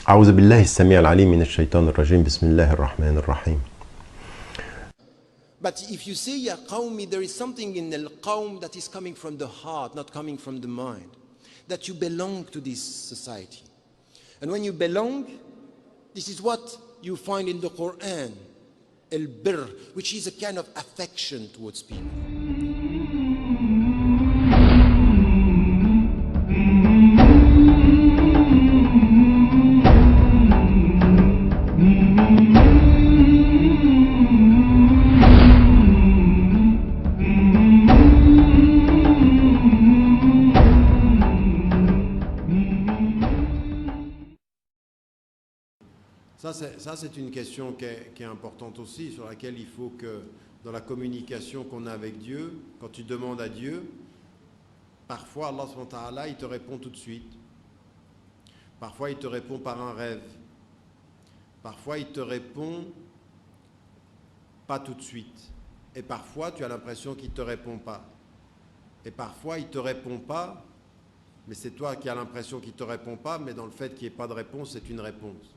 أعوذ بالله السميع العليم من الشيطان الرجيم بسم الله الرحمن الرحيم. But if you say Ya Qawmi, there is something in Al-Qawm that is coming from the heart, not coming from the mind. That you belong to this society. And when you belong, this is what you find in the Quran, Al-Birr, which is a kind of affection towards people. Ça, c'est une question qui est importante aussi, sur laquelle il faut que, dans la communication qu'on a avec Dieu, quand tu demandes à Dieu, parfois Allah subhanahu wa ta'ala, il te répond tout de suite. Parfois, il te répond par un rêve. Parfois, il te répond pas tout de suite. Et parfois, tu as l'impression qu'il ne te répond pas. Et parfois, il ne te répond pas, mais c'est toi qui as l'impression qu'il ne te répond pas, mais dans le fait qu'il n'y ait pas de réponse, c'est une réponse.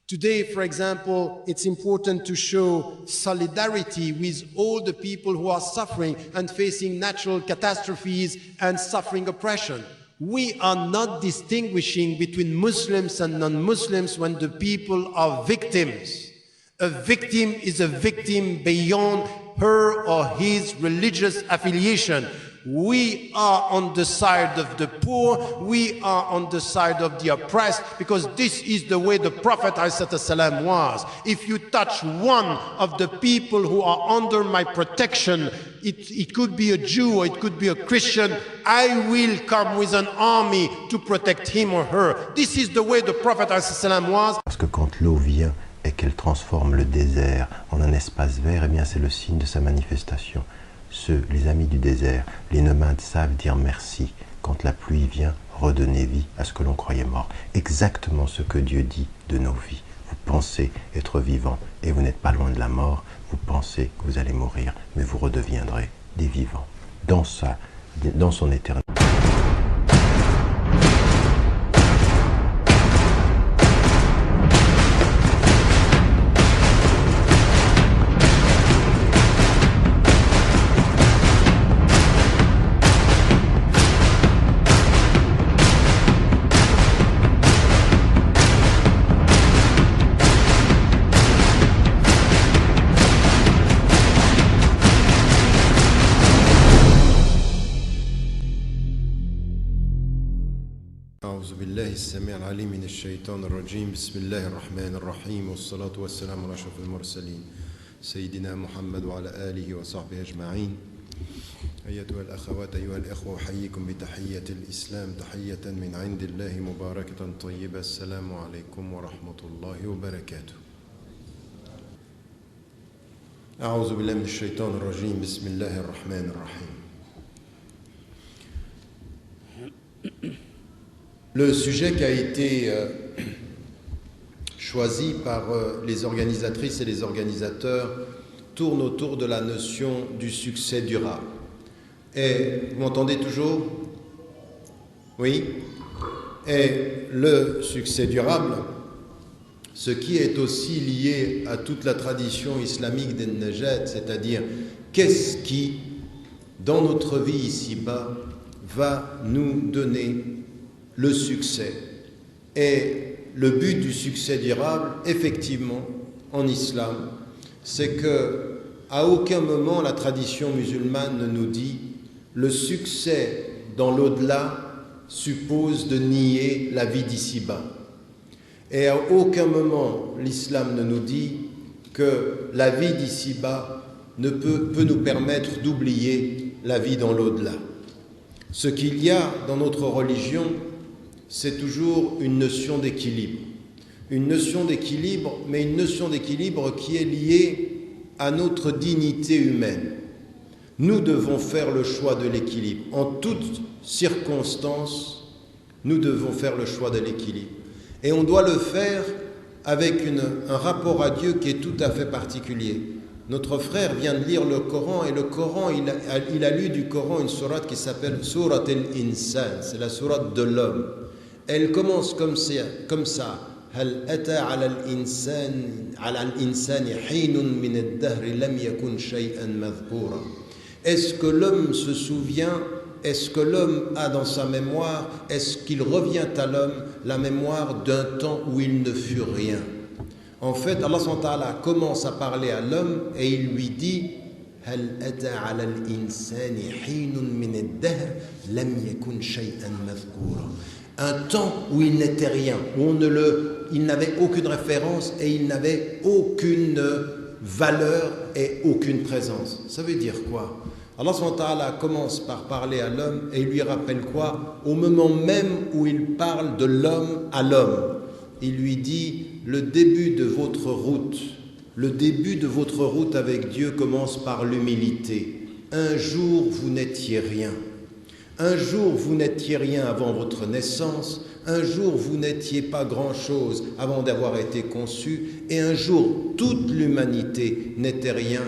Today, for example, it's important to show solidarity with all the people who are suffering and facing natural catastrophes and suffering oppression. We are not distinguishing between Muslims and non-Muslims when the people are victims. A victim is a victim beyond her or his religious affiliation. We are on the side of the poor, we are on the side of the oppressed, because this is the way the Prophet ﷺ was. If you touch one of the people who are under my protection, it could be a Jew or it could be a Christian, I will come with an army to protect him or her. This is the way the Prophet ﷺ was. Parce que quand l'eau vient et qu'elle transforme le désert en un espace vert, eh bien c'est le signe de sa manifestation. Les amis du désert, les nomades savent dire merci quand la pluie vient redonner vie à ce que l'on croyait mort. Exactement ce que Dieu dit de nos vies. Vous pensez être vivant et vous n'êtes pas loin de la mort. Vous pensez que vous allez mourir, mais vous redeviendrez des vivants. Dans son éternité. أعوذ بالله السميع العليم من الشيطان الرجيم بسم الله الرحمن الرحيم والصلاة والسلام على أشرف المرسلين سيدنا محمد وعلى آله وصحبه أجمعين أيتها الأخوات أيها الإخوة أحييكم بتحية الإسلام تحية من عند الله مباركة طيبة السلام عليكم ورحمة الله وبركاته أعوذ بالله من الشيطان الرجيم بسم الله الرحمن الرحيم. Le sujet qui a été choisi par les organisatrices et les organisateurs tourne autour de la notion du succès durable. Et vous m'entendez toujours? Oui? Et le succès durable, ce qui est aussi lié à toute la tradition islamique des Najat, c'est-à-dire qu'est-ce qui, dans notre vie ici-bas, va nous donner le succès. Et le but du succès durable, effectivement, en islam, c'est que à aucun moment la tradition musulmane ne nous dit le succès dans l'au-delà suppose de nier la vie d'ici-bas. Et à aucun moment l'islam ne nous dit que la vie d'ici-bas ne peut nous permettre d'oublier la vie dans l'au-delà. Ce qu'il y a dans notre religion, c'est toujours une notion d'équilibre. Une notion d'équilibre, mais une notion d'équilibre qui est liée à notre dignité humaine. Nous devons faire le choix de l'équilibre. En toutes circonstances, nous devons faire le choix de l'équilibre. Et on doit le faire avec un rapport à Dieu qui est tout à fait particulier. Notre frère vient de lire le Coran, et le Coran, il a lu du Coran une sourate qui s'appelle Surat al-Insan, c'est la sourate de l'homme. Elle commence comme ça. هل أتى على الإنسان حين من الدهر لم يكن شيئا مذكورا. Est-ce que l'homme se souvient? Est-ce que l'homme a dans sa mémoire, est-ce qu'il revient à l'homme la mémoire d'un temps où il ne fut rien? En fait, Allah subhanahu wa ta'ala commence à parler à l'homme et il lui dit هل أتى على الإنسان حين من الدهر لم يكن شيئا مذكورا. Un temps où il n'était rien, où il n'avait aucune référence et il n'avait aucune valeur et aucune présence. Ça veut dire quoi? Allah subhanahu wa ta'ala commence par parler à l'homme et il lui rappelle quoi? Au moment même où il parle de l'homme à l'homme, il lui dit le début de votre route avec Dieu commence par l'humilité. Un jour vous n'étiez rien. Un jour, vous n'étiez rien avant votre naissance. Un jour, vous n'étiez pas grand-chose avant d'avoir été conçu. Et un jour, toute l'humanité n'était rien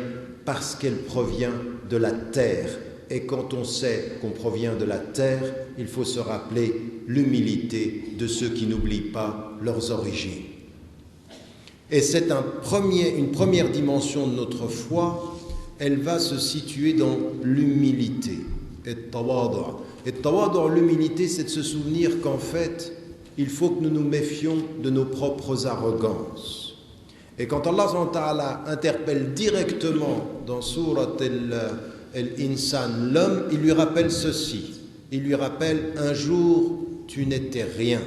parce qu'elle provient de la terre. Et quand on sait qu'on provient de la terre, il faut se rappeler l'humilité de ceux qui n'oublient pas leurs origines. Et c'est une première dimension de notre foi. Elle va se situer dans l'humilité. Et tawadu', l'humilité, c'est de se souvenir qu'en fait, il faut que nous nous méfions de nos propres arrogances. Et quand Allah subhanahu wa ta'ala interpelle directement dans Surat al-Insan l'homme, il lui rappelle ceci. Il lui rappelle, un jour, tu n'étais rien.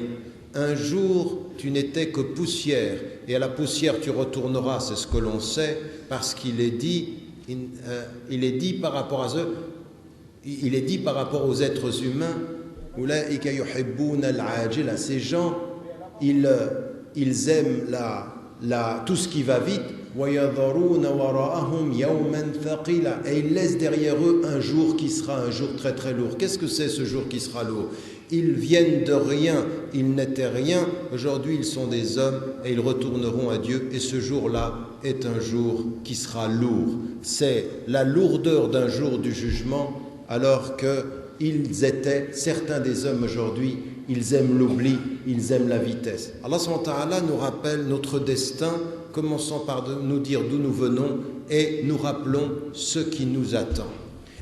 Un jour, tu n'étais que poussière. Et à la poussière, tu retourneras, c'est ce que l'on sait, parce qu'il est dit par rapport à eux. Il est dit par rapport aux êtres humains, ces gens, ils aiment tout ce qui va vite, et ils laissent derrière eux un jour qui sera un jour très très lourd. Qu'est-ce que c'est ce jour qui sera lourd? Ils viennent de rien, ils n'étaient rien, aujourd'hui ils sont des hommes et ils retourneront à Dieu, et ce jour-là est un jour qui sera lourd. C'est la lourdeur d'un jour du jugement, alors qu'ils étaient, certains des hommes aujourd'hui, ils aiment l'oubli, ils aiment la vitesse. Allah subhanahu wa ta'ala nous rappelle notre destin, commençons par nous dire d'où nous venons et nous rappelons ce qui nous attend.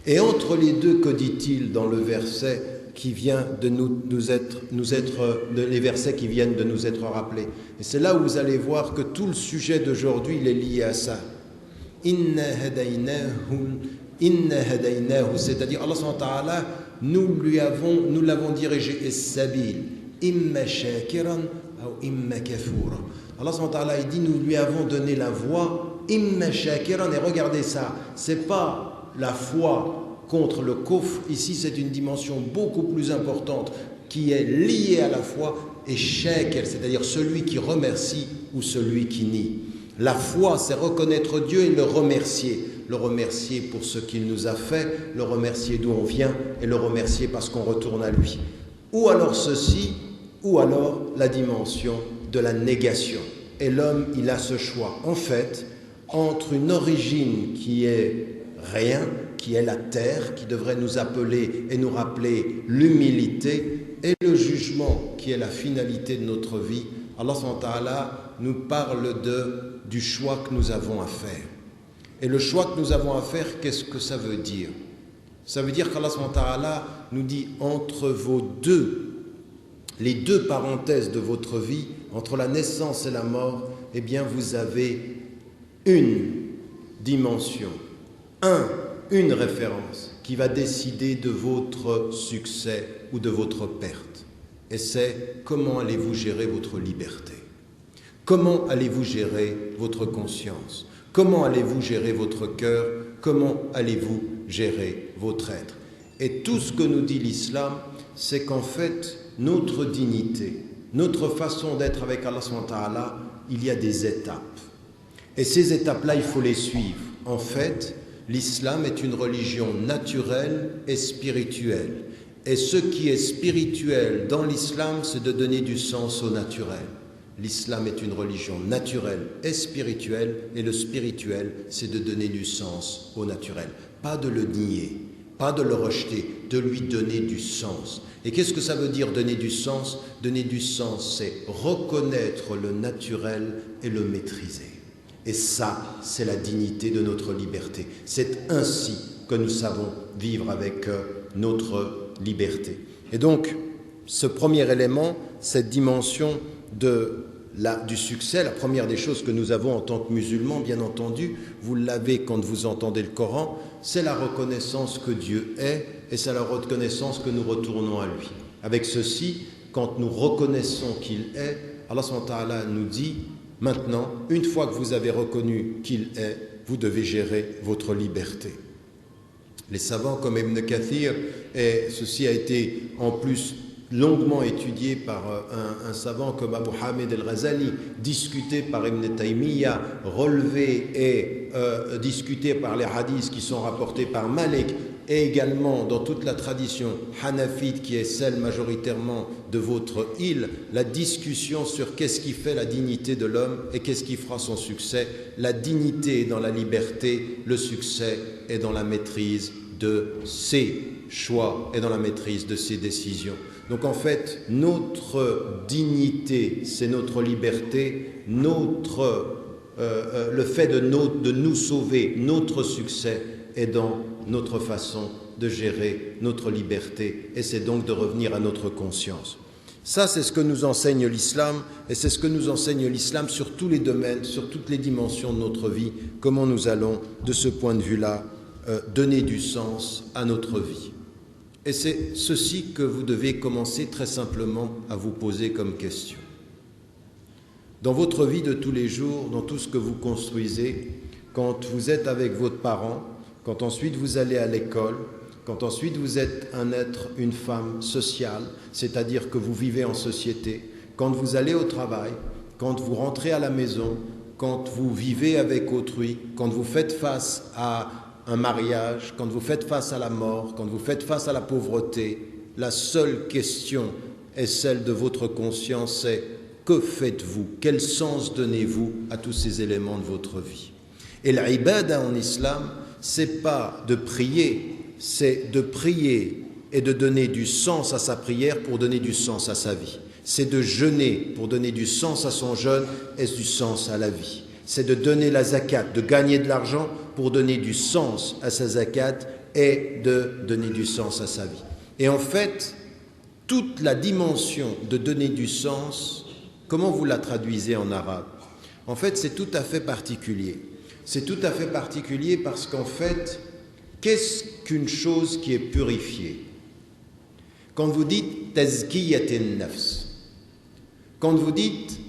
Et entre les deux, que dit-il dans le verset qui vient de les versets qui viennent de nous être rappelés? Et c'est là où vous allez voir que tout le sujet d'aujourd'hui, il est lié à ça. Inna hadaynahu, c'est-à-dire Allah subhanahu wa ta'ala, nous l'avons dirigé as-sabil imma shakiran ou imma kafura. Allah subhanahu wa ta'ala, il dit, nous lui avons donné la voie imma shakiran, et regardez ça, c'est pas la foi contre le kufr, ici c'est une dimension beaucoup plus importante qui est liée à la foi, et shakir, c'est-à-dire celui qui remercie ou celui qui nie. La foi, c'est reconnaître Dieu et le remercier pour ce qu'il nous a fait, le remercier d'où on vient et le remercier parce qu'on retourne à lui. Ou alors ceci, ou alors la dimension de la négation. Et l'homme, il a ce choix, en fait, entre une origine qui est rien, qui est la terre, qui devrait nous appeler et nous rappeler l'humilité, et le jugement, qui est la finalité de notre vie. Allah subhanahu wa ta'ala nous parle du choix que nous avons à faire. Et le choix que nous avons à faire, qu'est-ce que ça veut dire? Ça veut dire qu'Allah subhanahu wa ta'ala nous dit, entre les deux parenthèses de votre vie, entre la naissance et la mort, eh bien vous avez une dimension, une référence qui va décider de votre succès ou de votre perte. Et c'est comment allez-vous gérer votre liberté? Comment allez-vous gérer votre conscience? Comment allez-vous gérer votre cœur? Comment allez-vous gérer votre être? Et tout ce que nous dit l'islam, c'est qu'en fait, notre dignité, notre façon d'être avec Allah subhanahu wa ta'ala, il y a des étapes. Et ces étapes-là, il faut les suivre. En fait, L'islam est une religion naturelle et spirituelle. Et ce qui est spirituel dans l'islam, c'est de donner du sens au naturel. L'islam est une religion naturelle et spirituelle, et le spirituel, c'est de donner du sens au naturel. Pas de le nier, pas de le rejeter, de lui donner du sens. Et qu'est-ce que ça veut dire donner du sens? Donner du sens, c'est reconnaître le naturel et le maîtriser. Et ça, c'est la dignité de notre liberté. C'est ainsi que nous savons vivre avec notre liberté. Et donc, ce premier élément, cette dimension du succès, la première des choses que nous avons en tant que musulmans, bien entendu, vous l'avez quand vous entendez le Coran, c'est la reconnaissance que Dieu est, et c'est la reconnaissance que nous retournons à lui. Avec ceci, quand nous reconnaissons qu'il est, Allah subhanahu wa ta'ala nous dit, maintenant, une fois que vous avez reconnu qu'il est, vous devez gérer votre liberté. Les savants comme Ibn Kathir, et ceci a été en plus longuement étudié par un savant comme Abu Hamid al-Ghazali, discuté par Ibn Taymiyyah, relevé et discuté par les hadiths qui sont rapportés par Malik, et également dans toute la tradition hanafite qui est celle majoritairement de votre île, la discussion sur qu'est-ce qui fait la dignité de l'homme et qu'est-ce qui fera son succès. La dignité est dans la liberté, le succès est dans la maîtrise de ses choix et dans la maîtrise de ses décisions. Donc en fait, notre dignité, c'est notre liberté, le fait de nous sauver, notre succès est dans notre façon de gérer notre liberté, et c'est donc de revenir à notre conscience. Ça, c'est ce que nous enseigne l'islam, et c'est ce que nous enseigne l'islam sur tous les domaines, sur toutes les dimensions de notre vie, comment nous allons, de ce point de vue-là, donner du sens à notre vie. Et c'est ceci que vous devez commencer très simplement à vous poser comme question. Dans votre vie de tous les jours, dans tout ce que vous construisez, quand vous êtes avec votre parent, quand ensuite vous allez à l'école, quand ensuite vous êtes un être, une femme sociale, c'est-à-dire que vous vivez en société, quand vous allez au travail, quand vous rentrez à la maison, quand vous vivez avec autrui, quand vous faites face à un mariage, quand vous faites face à la mort, quand vous faites face à la pauvreté, la seule question est celle de votre conscience, c'est que faites-vous? Quel sens donnez-vous à tous ces éléments de votre vie? Et l'ibada en islam, c'est pas de prier, c'est de prier et de donner du sens à sa prière pour donner du sens à sa vie. C'est de jeûner pour donner du sens à son jeûne et du sens à la vie. C'est de donner la zakat, de gagner de l'argent pour donner du sens à sa zakat et de donner du sens à sa vie. Et en fait, toute la dimension de donner du sens, comment vous la traduisez en arabe? En fait, c'est tout à fait particulier. C'est tout à fait particulier parce qu'en fait, qu'est-ce qu'une chose qui est purifiée? Quand vous dites « tazkiyatin nafs », quand vous dites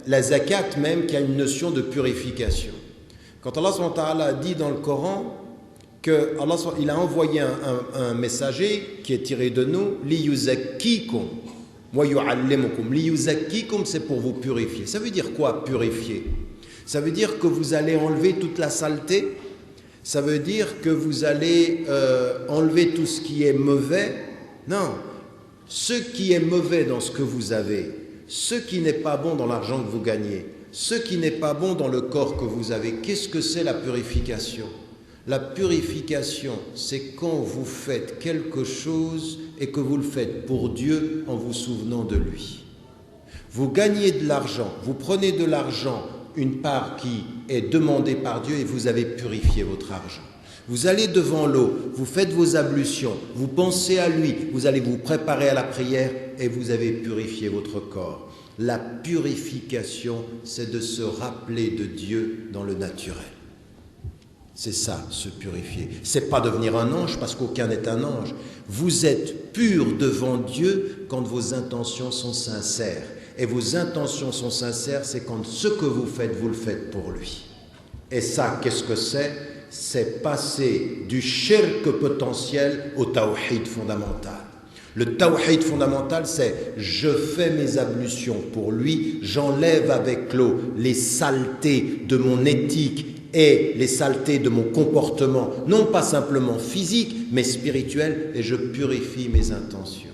la zakat même qui a une notion de purification. Quand Allah subhanahu wa ta'ala dit dans le Coran qu'il a envoyé un messager qui est tiré de nous, « liyuzakkikum wa yu'allimukum ». « Liyuzakkikum » c'est pour vous purifier. Ça veut dire quoi purifier? Ça veut dire que vous allez enlever toute la saleté. Ça veut dire que vous allez enlever tout ce qui est mauvais. Non, ce qui est mauvais dans ce que vous avez, ce qui n'est pas bon dans l'argent que vous gagnez, ce qui n'est pas bon dans le corps que vous avez, qu'est-ce que c'est la purification? La purification, c'est quand vous faites quelque chose et que vous le faites pour Dieu en vous souvenant de lui. Vous gagnez de l'argent, vous prenez de l'argent, une part qui est demandée par Dieu et vous avez purifié votre argent. Vous allez devant l'eau, vous faites vos ablutions, vous pensez à lui, vous allez vous préparer à la prière et vous avez purifié votre corps. La purification, c'est de se rappeler de Dieu dans le naturel. C'est ça, se purifier. C'est pas devenir un ange parce qu'aucun n'est un ange. Vous êtes pur devant Dieu quand vos intentions sont sincères. Et vos intentions sont sincères, c'est quand ce que vous faites, vous le faites pour lui. Et ça, qu'est-ce que c'est? C'est passer du shirk potentiel au tawhid fondamental. Le tawhid fondamental, c'est je fais mes ablutions pour lui, j'enlève avec l'eau les saletés de mon éthique et les saletés de mon comportement, non pas simplement physique, mais spirituel, et je purifie mes intentions.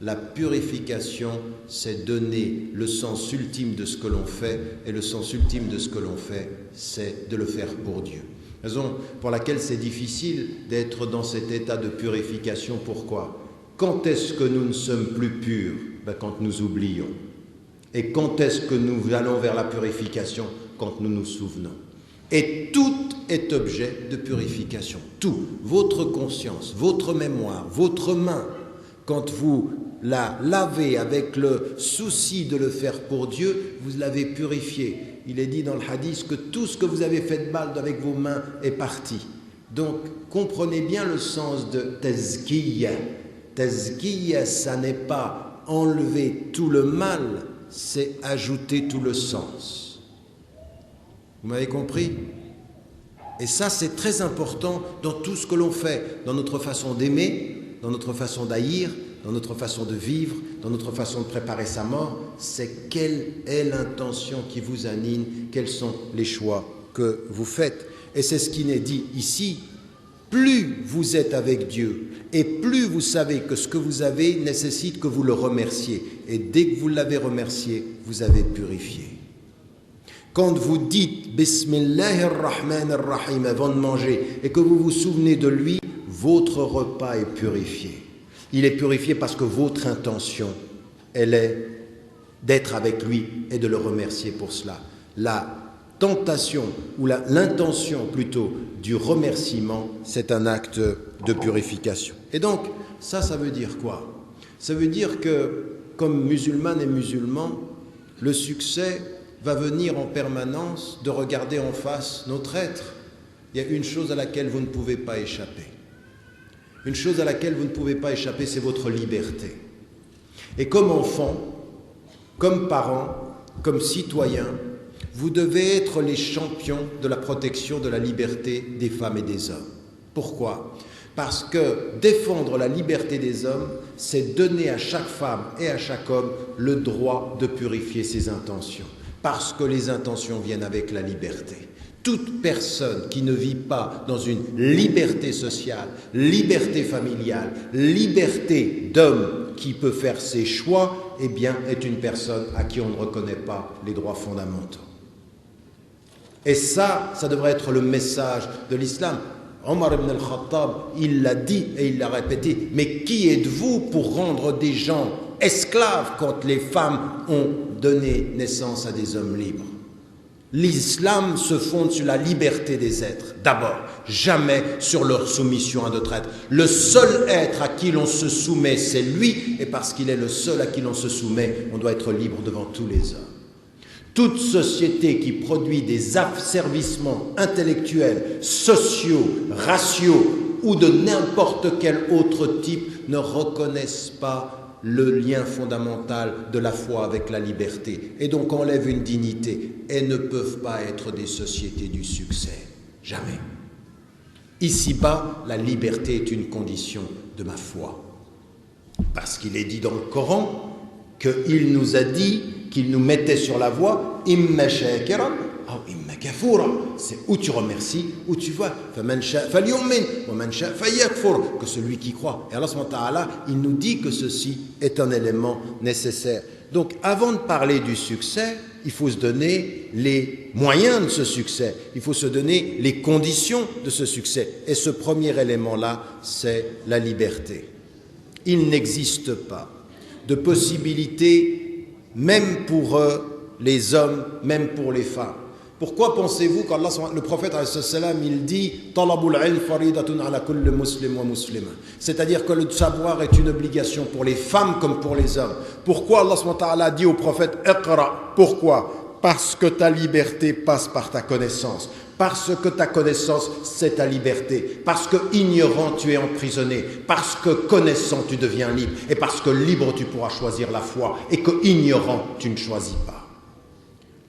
La purification, c'est donner le sens ultime de ce que l'on fait, et le sens ultime de ce que l'on fait, c'est de le faire pour Dieu. Raison pour laquelle c'est difficile d'être dans cet état de purification. Pourquoi? Quand est-ce que nous ne sommes plus purs? Quand nous oublions. Et quand est-ce que nous allons vers la purification? Quand nous nous souvenons. Et tout est objet de purification. Tout. Votre conscience, votre mémoire, votre main, quand vous la lavez avec le souci de le faire pour Dieu, vous l'avez purifié. Il est dit dans le hadith que tout ce que vous avez fait de mal avec vos mains est parti. Donc, comprenez bien le sens de tazkiyya. Tazkiyya, ça n'est pas enlever tout le mal, c'est ajouter tout le sens. Vous m'avez compris? Et ça, c'est très important dans tout ce que l'on fait, dans notre façon d'aimer, dans notre façon d'haïr, dans notre façon de vivre, dans notre façon de préparer sa mort. C'est quelle est l'intention qui vous anime, quels sont les choix que vous faites. Et c'est ce qui est dit ici. Plus vous êtes avec Dieu et plus vous savez que ce que vous avez nécessite que vous le remerciez. Et dès que vous l'avez remercié, vous avez purifié. Quand vous dites Bismillahirrahmanirrahim avant de manger et que vous vous souvenez de lui, votre repas est purifié. Il est purifié parce que votre intention, elle est d'être avec lui et de le remercier pour cela. La tentation ou l'intention plutôt du remerciement, c'est un acte de purification. Et donc, ça veut dire quoi? Ça veut dire que, comme musulmanes et musulmans, le succès va venir en permanence de regarder en face notre être. Il y a une chose à laquelle vous ne pouvez pas échapper. Une chose à laquelle vous ne pouvez pas échapper, c'est votre liberté. Et comme enfant, comme parent, comme citoyen, vous devez être les champions de la protection de la liberté des femmes et des hommes. Pourquoi? Parce que défendre la liberté des hommes, c'est donner à chaque femme et à chaque homme le droit de purifier ses intentions. Parce que les intentions viennent avec la liberté. Toute personne qui ne vit pas dans une liberté sociale, liberté familiale, liberté d'homme qui peut faire ses choix, eh bien, est une personne à qui on ne reconnaît pas les droits fondamentaux. Et ça devrait être le message de l'islam. Omar ibn al-Khattab, il l'a dit et il l'a répété, mais qui êtes-vous pour rendre des gens esclaves quand les femmes ont donné naissance à des hommes libres? L'islam se fonde sur la liberté des êtres, d'abord, jamais sur leur soumission à d'autres êtres. Le seul être à qui l'on se soumet, c'est lui, et parce qu'il est le seul à qui l'on se soumet, on doit être libre devant tous les hommes. Toute société qui produit des asservissements intellectuels, sociaux, raciaux ou de n'importe quel autre type ne reconnaissent pas le lien fondamental de la foi avec la liberté et donc enlèvent une dignité et ne peuvent pas être des sociétés du succès. Jamais. Ici-bas, la liberté est une condition de ma foi. Parce qu'il est dit dans le Coran qu'il nous a dit qu'il nous mettait sur la voie imma shakiran ou imma kafura. C'est où tu remercies, où tu vas. Faman sha'a falyu'min wa man sha'a falyakfur. Que celui qui croit. Et Allah subhanahu wa ta'ala, il nous dit que ceci est un élément nécessaire. Donc, avant de parler du succès, il faut se donner les moyens de ce succès. Il faut se donner les conditions de ce succès. Et ce premier élément-là, c'est la liberté. Il n'existe pas de possibilité même pour les hommes, même pour les femmes. Pourquoi pensez-vous qu'Allah, le prophète il dit Talabul ilm faridatun ala kulli muslim wa muslima, c'est-à-dire que le savoir est une obligation pour les femmes comme pour les hommes. Pourquoi Allah a dit au prophète Iqra? Pourquoi? Parce que ta liberté passe par ta connaissance. Parce que ta connaissance, c'est ta liberté. Parce que ignorant, tu es emprisonné. Parce que connaissant, tu deviens libre. Et parce que libre, tu pourras choisir la foi. Et que ignorant, tu ne choisis pas.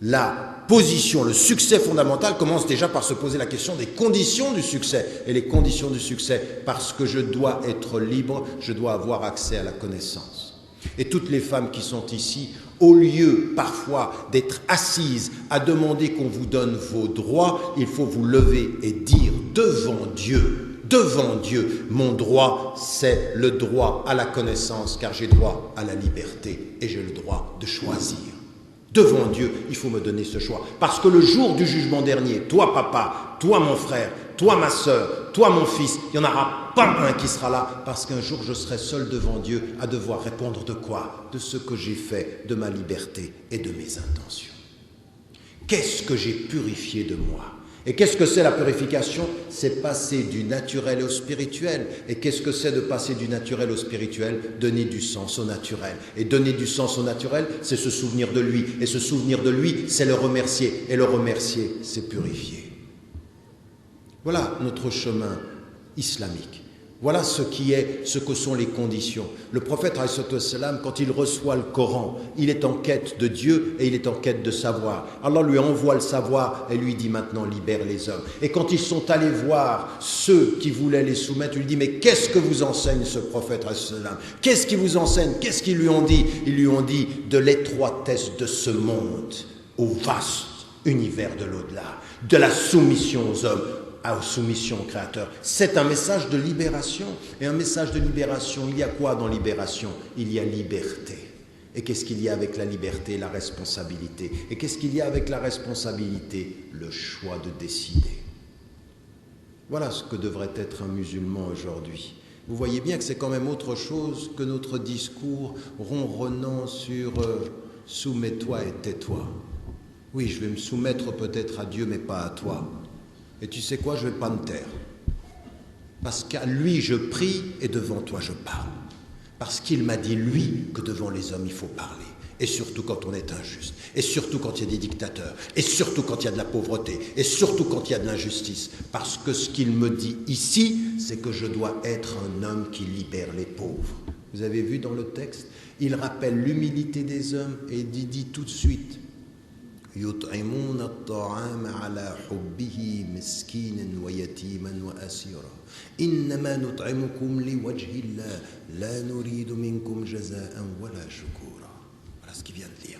La position, le succès fondamental commence déjà par se poser la question des conditions du succès. Et les conditions du succès, parce que je dois être libre, je dois avoir accès à la connaissance. Et toutes les femmes qui sont ici, au lieu parfois d'être assises à demander qu'on vous donne vos droits, il faut vous lever et dire devant Dieu, mon droit, c'est le droit à la connaissance, car j'ai droit à la liberté et j'ai le droit de choisir. Devant Dieu, il faut me donner ce choix. Parce que le jour du jugement dernier, toi papa, toi mon frère, toi ma sœur, toi mon fils, il n'y en aura pas un qui sera là, parce qu'un jour je serai seul devant Dieu à devoir répondre de quoi? De ce que j'ai fait, de ma liberté et de mes intentions. Qu'est-ce que j'ai purifié de moi? Et qu'est-ce que c'est la purification? C'est passer du naturel au spirituel. Et qu'est-ce que c'est de passer du naturel au spirituel? Donner du sens au naturel. Et donner du sens au naturel, c'est se souvenir de lui. Et se souvenir de lui, c'est le remercier. Et le remercier, c'est purifier. Voilà notre chemin islamique. Voilà ce que sont les conditions. Le prophète, quand il reçoit le Coran, il est en quête de Dieu et il est en quête de savoir. Allah lui envoie le savoir et lui dit maintenant libère les hommes. Et quand ils sont allés voir ceux qui voulaient les soumettre, il lui dit mais qu'est-ce que vous enseigne ce prophète? Qu'est-ce qu'il vous enseigne? Qu'est-ce qu'ils lui ont dit? Ils lui ont dit de l'étroitesse de ce monde au vaste univers de l'au-delà, de la soumission aux hommes, aux soumissions au Créateur. C'est un message de libération. Et un message de libération, il y a quoi dans libération? Il y a liberté. Et qu'est-ce qu'il y a avec la liberté? La responsabilité. Et qu'est-ce qu'il y a avec la responsabilité? Le choix de décider. Voilà ce que devrait être un musulman aujourd'hui. Vous voyez bien que c'est quand même autre chose que notre discours ronronnant sur soumets-toi et tais-toi. Oui, je vais me soumettre peut-être à Dieu, mais pas à toi. Et tu sais quoi, je ne vais pas me taire. Parce qu'à lui, je prie et devant toi, je parle. Parce qu'il m'a dit, lui, que devant les hommes, il faut parler. Et surtout quand on est injuste. Et surtout quand il y a des dictateurs. Et surtout quand il y a de la pauvreté. Et surtout quand il y a de l'injustice. Parce que ce qu'il me dit ici, c'est que je dois être un homme qui libère les pauvres. Vous avez vu dans le texte, il rappelle l'humilité des hommes et il dit tout de suite, يطعمون الطعام على حبه مسكينا ويتيما وأسيرا إنما نطعمكم لوجه الله لا نريد منكم جزاء ولا شكورا. Voilà ce qu'il vient de lire.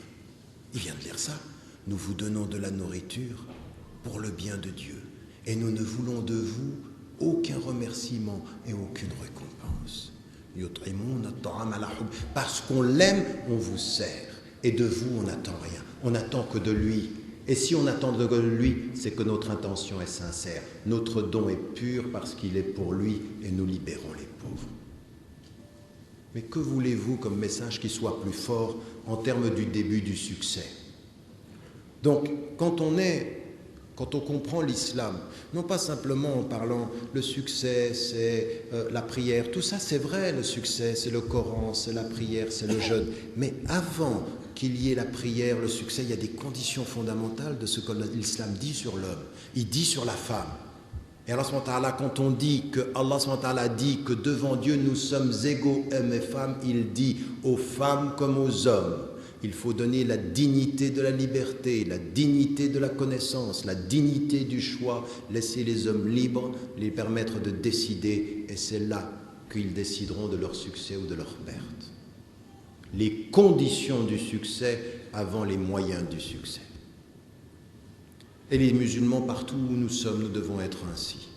Il vient de lire ça. Nous vous donnons de la nourriture pour le bien de Dieu et nous ne voulons de vous aucun remerciement et aucune récompense. يطعمون الطعام على حب. Parce qu'on l'aime, on vous sert. Et de vous, on n'attend rien. On n'attend que de lui. Et si on attend de lui, c'est que notre intention est sincère. Notre don est pur parce qu'il est pour lui et nous libérons les pauvres. Mais que voulez-vous comme message qui soit plus fort en termes du début du succès? Donc, quand on comprend l'islam, non pas simplement en parlant le succès, c'est la prière, tout ça c'est vrai, le succès, c'est le Coran, c'est la prière, c'est le jeûne, mais avant qu'il y ait la prière, le succès, il y a des conditions fondamentales de ce que l'islam dit sur l'homme, il dit sur la femme. Et Allah, quand on dit que Allah dit que devant Dieu nous sommes égaux hommes et femmes, il dit aux femmes comme aux hommes. Il faut donner la dignité de la liberté, la dignité de la connaissance, la dignité du choix, laisser les hommes libres, les permettre de décider, et c'est là qu'ils décideront de leur succès ou de leur perte. Les conditions du succès avant les moyens du succès. Et les musulmans, partout où nous sommes, nous devons être ainsi.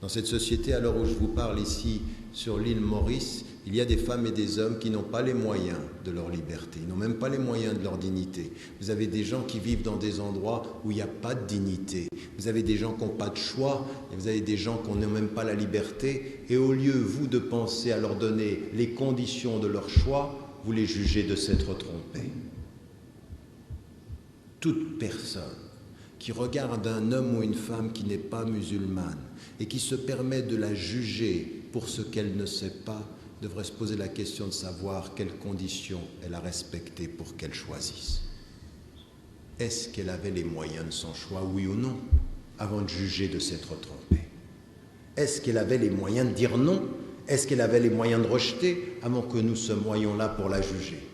Dans cette société, à l'heure où je vous parle ici, sur l'île Maurice, il y a des femmes et des hommes qui n'ont pas les moyens de leur liberté, ils n'ont même pas les moyens de leur dignité. Vous avez des gens qui vivent dans des endroits où il n'y a pas de dignité. Vous avez des gens qui n'ont pas de choix, et vous avez des gens qui n'ont même pas la liberté. Et au lieu, vous, de penser à leur donner les conditions de leur choix, vous les jugez de s'être trompés. Toute personne qui regarde un homme ou une femme qui n'est pas musulmane et qui se permet de la juger pour ce qu'elle ne sait pas, devrait se poser la question de savoir quelles conditions elle a respectées pour qu'elle choisisse. Est-ce qu'elle avait les moyens de son choix, oui ou non, avant de juger de s'être trompée? Est-ce qu'elle avait les moyens de dire non? Est-ce qu'elle avait les moyens de rejeter avant que nous soyons là pour la juger?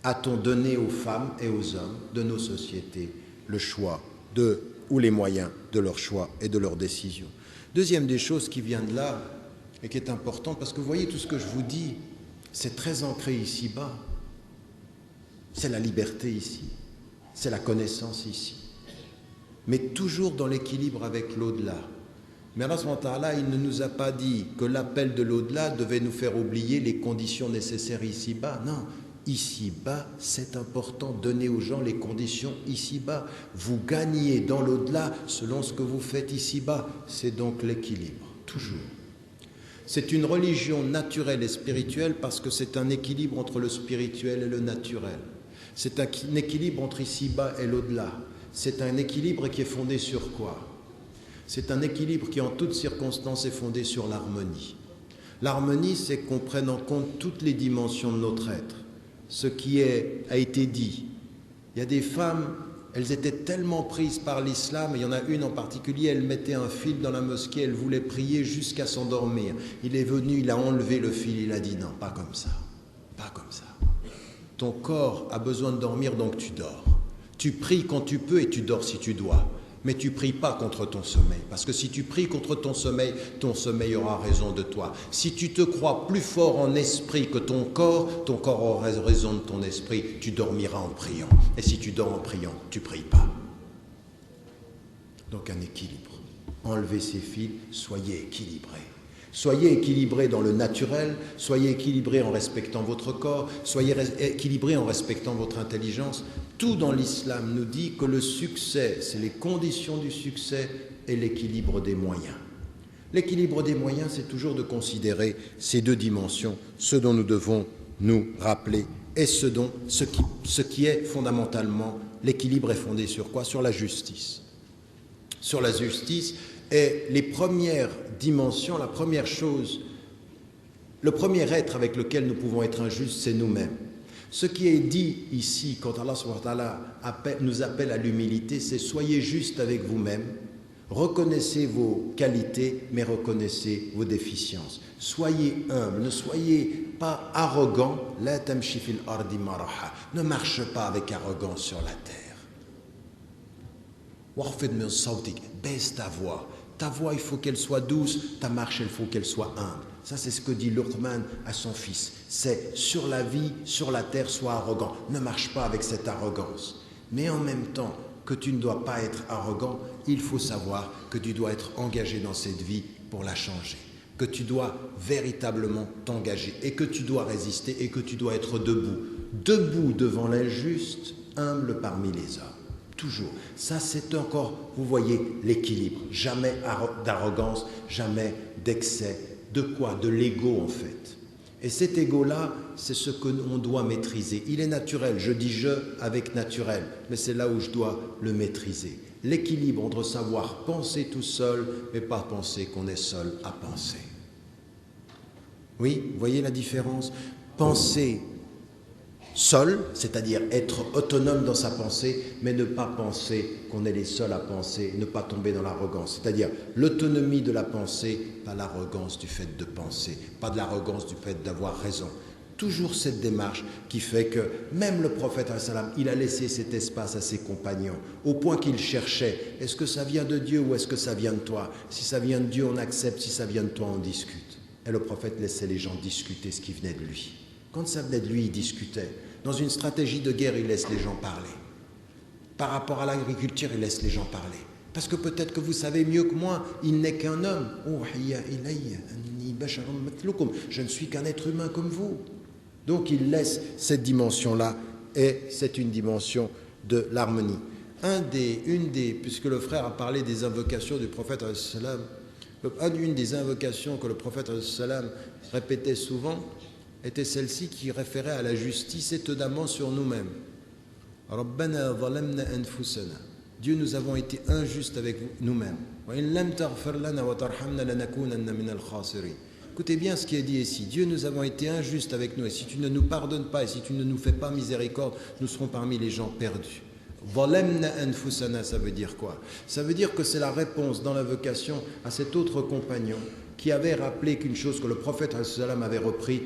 A-t-on donné aux femmes et aux hommes de nos sociétés le choix ou les moyens de leur choix et de leur décision? Deuxième des choses qui vient de là et qui est important, parce que vous voyez tout ce que je vous dis, c'est très ancré ici-bas. c'est la liberté ici, c'est la connaissance ici. Mais toujours dans l'équilibre avec l'au-delà. Mais Allah subhanahu wa ta'ala, il ne nous a pas dit que l'appel de l'au-delà devait nous faire oublier les conditions nécessaires ici-bas. Non, ici-bas, c'est important, donnez aux gens les conditions ici-bas. Vous gagnez dans l'au-delà selon ce que vous faites ici-bas. C'est donc l'équilibre, toujours. C'est une religion naturelle et spirituelle parce que c'est un équilibre entre le spirituel et le naturel. C'est un équilibre entre ici-bas et l'au-delà. C'est un équilibre qui est fondé sur quoi? C'est un équilibre qui en toutes circonstances est fondé sur l'harmonie. L'harmonie, c'est qu'on prenne en compte toutes les dimensions de notre être. Ce qui a été dit. Il y a des femmes, elles étaient tellement prises par l'islam, il y en a une en particulier, elle mettait un fil dans la mosquée, elle voulait prier jusqu'à s'endormir. Il est venu, il a enlevé le fil, il a dit non, pas comme ça, pas comme ça. Ton corps a besoin de dormir, donc tu dors. Tu pries quand tu peux et tu dors si tu dois. Mais tu pries pas contre ton sommeil. Parce que si tu pries contre ton sommeil aura raison de toi. Si tu te crois plus fort en esprit que ton corps aura raison de ton esprit. Tu dormiras en priant. Et si tu dors en priant, tu pries pas. Donc un équilibre. Enlevez ces fils, soyez équilibrés. Soyez équilibrés dans le naturel, soyez équilibrés en respectant votre corps, soyez équilibrés en respectant votre intelligence. Tout dans l'islam nous dit que le succès, c'est les conditions du succès et l'équilibre des moyens. L'équilibre des moyens, c'est toujours de considérer ces deux dimensions, ce dont nous devons nous rappeler et ce qui est fondamentalement, l'équilibre est fondé sur quoi? Sur la justice. Sur la justice. Et les premières dimensions, la première chose, le premier être avec lequel nous pouvons être injustes, c'est nous-mêmes. Ce qui est dit ici, quand Allah subhanahu wa ta'ala nous appelle à l'humilité, c'est soyez juste avec vous-même, reconnaissez vos qualités, mais reconnaissez vos déficiences. Soyez humble, ne soyez pas arrogant. La tamshi fil ardi maraha. Ne marche pas avec arrogance sur la terre. Baisse ta voix. Ta voix, il faut qu'elle soit douce, ta marche, il faut qu'elle soit humble. Ça, c'est ce que dit Luqman à son fils. C'est sur la vie, sur la terre, sois arrogant. Ne marche pas avec cette arrogance. Mais en même temps que tu ne dois pas être arrogant, il faut savoir que tu dois être engagé dans cette vie pour la changer. Que tu dois véritablement t'engager et que tu dois résister et que tu dois être debout. Debout devant l'injuste, humble parmi les hommes. Toujours. Ça, c'est encore, vous voyez, l'équilibre. Jamais d'arrogance, jamais d'excès. De quoi? De l'ego, en fait. Et cet ego-là, c'est ce que l'on doit maîtriser. Il est naturel. Je dis je avec naturel. Mais c'est là où je dois le maîtriser. L'équilibre entre savoir penser tout seul, mais pas penser qu'on est seul à penser. Oui, vous voyez la différence? Penser seul, c'est-à-dire être autonome dans sa pensée, mais ne pas penser qu'on est les seuls à penser, ne pas tomber dans l'arrogance. C'est-à-dire l'autonomie de la pensée, pas l'arrogance du fait de penser, pas de l'arrogance du fait d'avoir raison. Toujours cette démarche qui fait que même le prophète, il a laissé cet espace à ses compagnons, au point qu'il cherchait, est-ce que ça vient de Dieu ou est-ce que ça vient de toi? Si ça vient de Dieu, on accepte, si ça vient de toi, on discute. Et le prophète laissait les gens discuter ce qui venait de lui. Quand ça venait de lui, il discutait. Dans une stratégie de guerre, il laisse les gens parler. Par rapport à l'agriculture, il laisse les gens parler. Parce que peut-être que vous savez mieux que moi, il n'est qu'un homme. Je ne suis qu'un être humain comme vous. Donc il laisse cette dimension-là, et c'est une dimension de l'harmonie. Puisque le frère a parlé des invocations du prophète, une des invocations que le prophète répétait souvent, était celle-ci qui référait à la justice étonnamment sur nous-mêmes. Rabbana zalamna anfusana. Dieu, nous avons été injustes avec nous-mêmes. Wa in lam taghfir lana wa tarhamna lanakunanna minal khasirin. Écoutez bien ce qui est dit ici. Dieu, nous avons été injustes avec nous, et si tu ne nous pardonnes pas et si tu ne nous fais pas miséricorde, nous serons parmi les gens perdus. Zalamna anfusana, ça veut dire quoi? Ça veut dire que c'est la réponse dans l'invocation à cet autre compagnon qui avait rappelé qu'une chose que le prophète avait repris,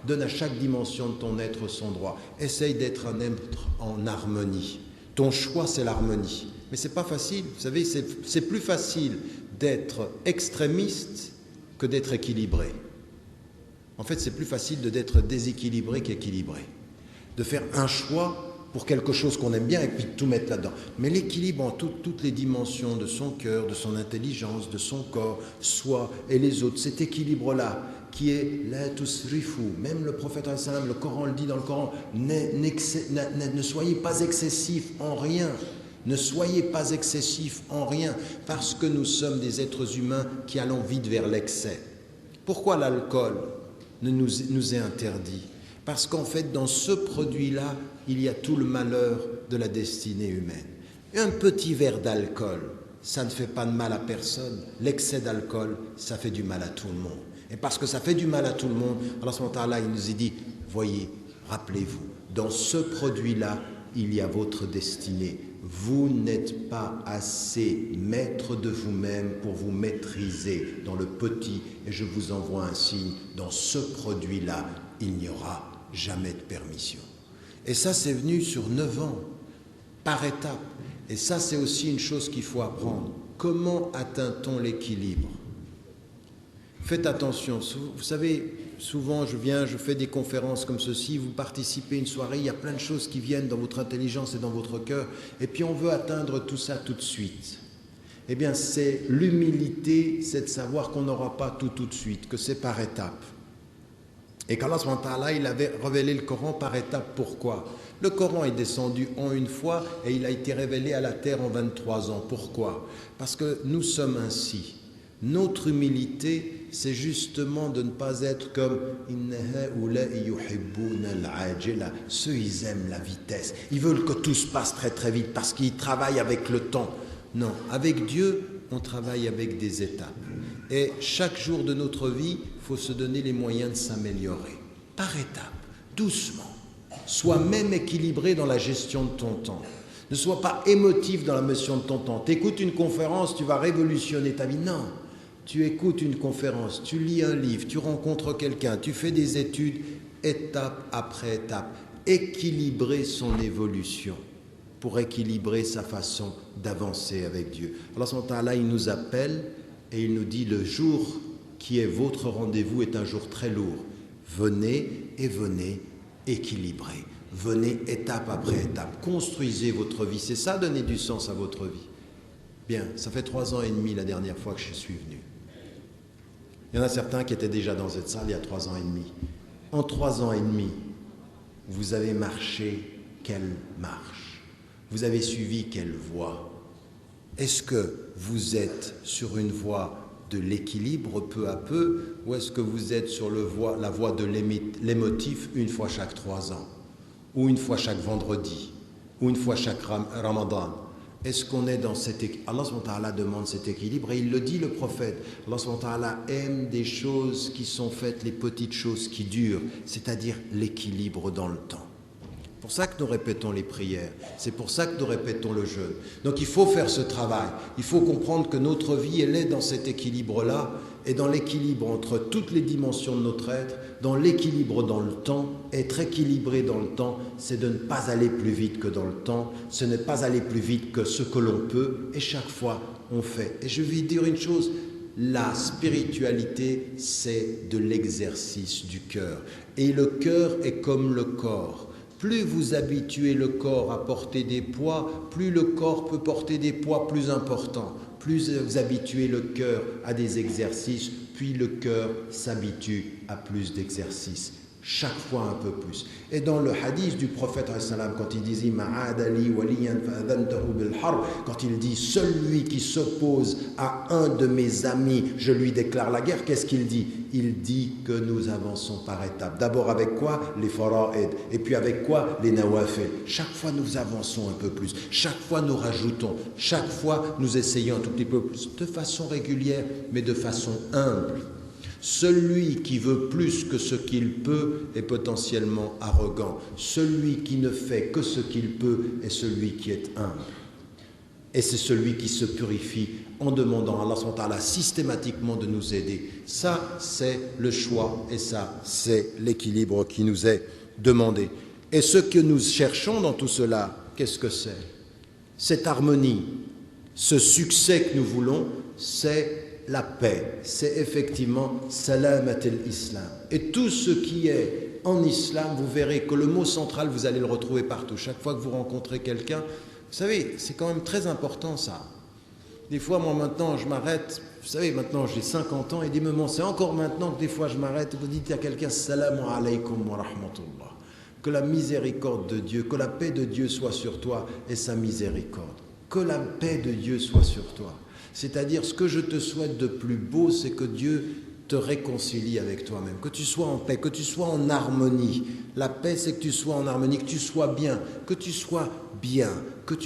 donne à chaque dimension de ton être son droit. Essaye d'être un être en harmonie. Ton choix, c'est l'harmonie. Mais c'est pas facile. Vous savez, c'est plus facile d'être extrémiste que d'être équilibré. En fait, c'est plus facile d'être déséquilibré qu'équilibré. de faire un choix pour quelque chose qu'on aime bien et puis de tout mettre là-dedans. Mais l'équilibre en toutes les dimensions de son cœur, de son intelligence, de son corps, soi et les autres, cet équilibre-là qui est la tusrifu, même le prophète le Coran le dit dans le Coran, ne soyez pas excessifs en rien. Ne soyez pas excessifs en rien, parce que nous sommes des êtres humains qui allons vite vers l'excès. Pourquoi l'alcool nous est interdit? Parce qu'en fait, dans ce produit-là, il y a tout le malheur de la destinée humaine. Un petit verre d'alcool, ça ne fait pas de mal à personne. L'excès d'alcool, ça fait du mal à tout le monde. Et parce que ça fait du mal à tout le monde, Allah subhanahu wa ta'ala, il nous a dit, voyez, rappelez-vous, dans ce produit-là, il y a votre destinée. Vous n'êtes pas assez maître de vous-même pour vous maîtriser dans le petit, et je vous envoie un signe, dans ce produit-là, il n'y aura jamais de permission. Et ça, c'est venu sur 9 ans, par étapes. Et ça, c'est aussi une chose qu'il faut apprendre. Comment atteint-on l'équilibre? Faites attention. Vous savez, souvent, je fais des conférences comme ceci, vous participez à une soirée, il y a plein de choses qui viennent dans votre intelligence et dans votre cœur, et puis on veut atteindre tout ça tout de suite. Eh bien, c'est l'humilité, c'est de savoir qu'on n'aura pas tout de suite, que c'est par étapes. Et qu'Allah subhanahu wa ta'ala, il avait révélé le Coran par étapes. Pourquoi? Le Coran est descendu en une fois et il a été révélé à la terre en 23 ans. Pourquoi? Parce que nous sommes ainsi. Notre humilité, c'est justement de ne pas être comme ceux, ils aiment la vitesse. Ils veulent que tout se passe très très vite parce qu'ils travaillent avec le temps. Non, avec Dieu, on travaille avec des étapes. Et chaque jour de notre vie, il faut se donner les moyens de s'améliorer. Par étapes, doucement. Sois même équilibré dans la gestion de ton temps. Ne sois pas émotif dans la gestion de ton temps. Tu écoutes une conférence, tu vas révolutionner ta vie. Non. Tu écoutes une conférence, tu lis un livre, tu rencontres quelqu'un, tu fais des études, étape après étape. Équilibrer son évolution pour équilibrer sa façon d'avancer avec Dieu. Allah subhanahu wa ta'ala, il nous appelle et il nous dit, le jour qui est votre rendez-vous est un jour très lourd. Venez et venez équilibrer. Venez étape après étape. Construisez votre vie. C'est ça, donner du sens à votre vie. Bien, ça fait 3 ans et demi la dernière fois que je suis venu. Il y en a certains qui étaient déjà dans cette salle il y a 3 ans et demi. En 3 ans et demi, vous avez marché quelle marche? Vous avez suivi quelle voie? Est-ce que vous êtes sur une voie de l'équilibre peu à peu, ou est-ce que vous êtes sur la voie de l'émotif une fois chaque 3 ans, ou une fois chaque vendredi, ou une fois chaque Ramadan? Est-ce qu'on est dans cet équilibre? Allah subhanahu wa ta'ala demande cet équilibre, et il le dit, le prophète. Allah subhanahu wa ta'ala aime des choses qui sont faites, les petites choses qui durent, c'est-à-dire l'équilibre dans le temps. C'est pour ça que nous répétons les prières, c'est pour ça que nous répétons le jeûne. Donc il faut faire ce travail, il faut comprendre que notre vie, elle est dans cet équilibre-là, et dans l'équilibre entre toutes les dimensions de notre être, dans l'équilibre dans le temps. Être équilibré dans le temps, c'est de ne pas aller plus vite que dans le temps, ce n'est pas aller plus vite que ce que l'on peut, et chaque fois on fait. Et je vais dire une chose, la spiritualité, c'est de l'exercice du cœur. Et le cœur est comme le corps. Plus vous habituez le corps à porter des poids, plus le corps peut porter des poids plus importants. Plus vous habituez le cœur à des exercices, puis le cœur s'habitue à plus d'exercices. Chaque fois un peu plus. Et dans le hadith du prophète, quand il disait quand il dit celui qui s'oppose à un de mes amis, je lui déclare la guerre, qu'est-ce qu'il dit? Il dit que nous avançons par étapes. D'abord avec quoi? Les fara'id. Et puis avec quoi? Les nawafil. Chaque fois nous avançons un peu plus. Chaque fois nous rajoutons. Chaque fois nous essayons un tout petit peu plus. De façon régulière, mais de façon humble. Celui qui veut plus que ce qu'il peut est potentiellement arrogant. Celui qui ne fait que ce qu'il peut est celui qui est humble. Et c'est celui qui se purifie en demandant à Allah subhanahu wa ta'ala systématiquement de nous aider. Ça, c'est le choix et ça, c'est l'équilibre qui nous est demandé. Et ce que nous cherchons dans tout cela, qu'est-ce que c'est? Cette harmonie, ce succès que nous voulons, c'est la paix, c'est effectivement salamat al-islam. Et tout ce qui est en islam, vous verrez que le mot central, vous allez le retrouver partout. Chaque fois que vous rencontrez quelqu'un, vous savez, c'est quand même très important ça. Des fois, moi maintenant, je m'arrête, vous savez, maintenant j'ai 50 ans, et des moments, c'est encore maintenant que des fois je m'arrête, et vous dites à quelqu'un, Salamu alaykum wa rahmatullah. Que la miséricorde de Dieu, que la paix de Dieu soit sur toi et sa miséricorde. Que la paix de Dieu soit sur toi. C'est-à-dire, ce que je te souhaite de plus beau, c'est que Dieu te réconcilie avec toi-même, que tu sois en paix, que tu sois en harmonie. La paix, c'est que tu sois en harmonie, que tu sois bien, que tu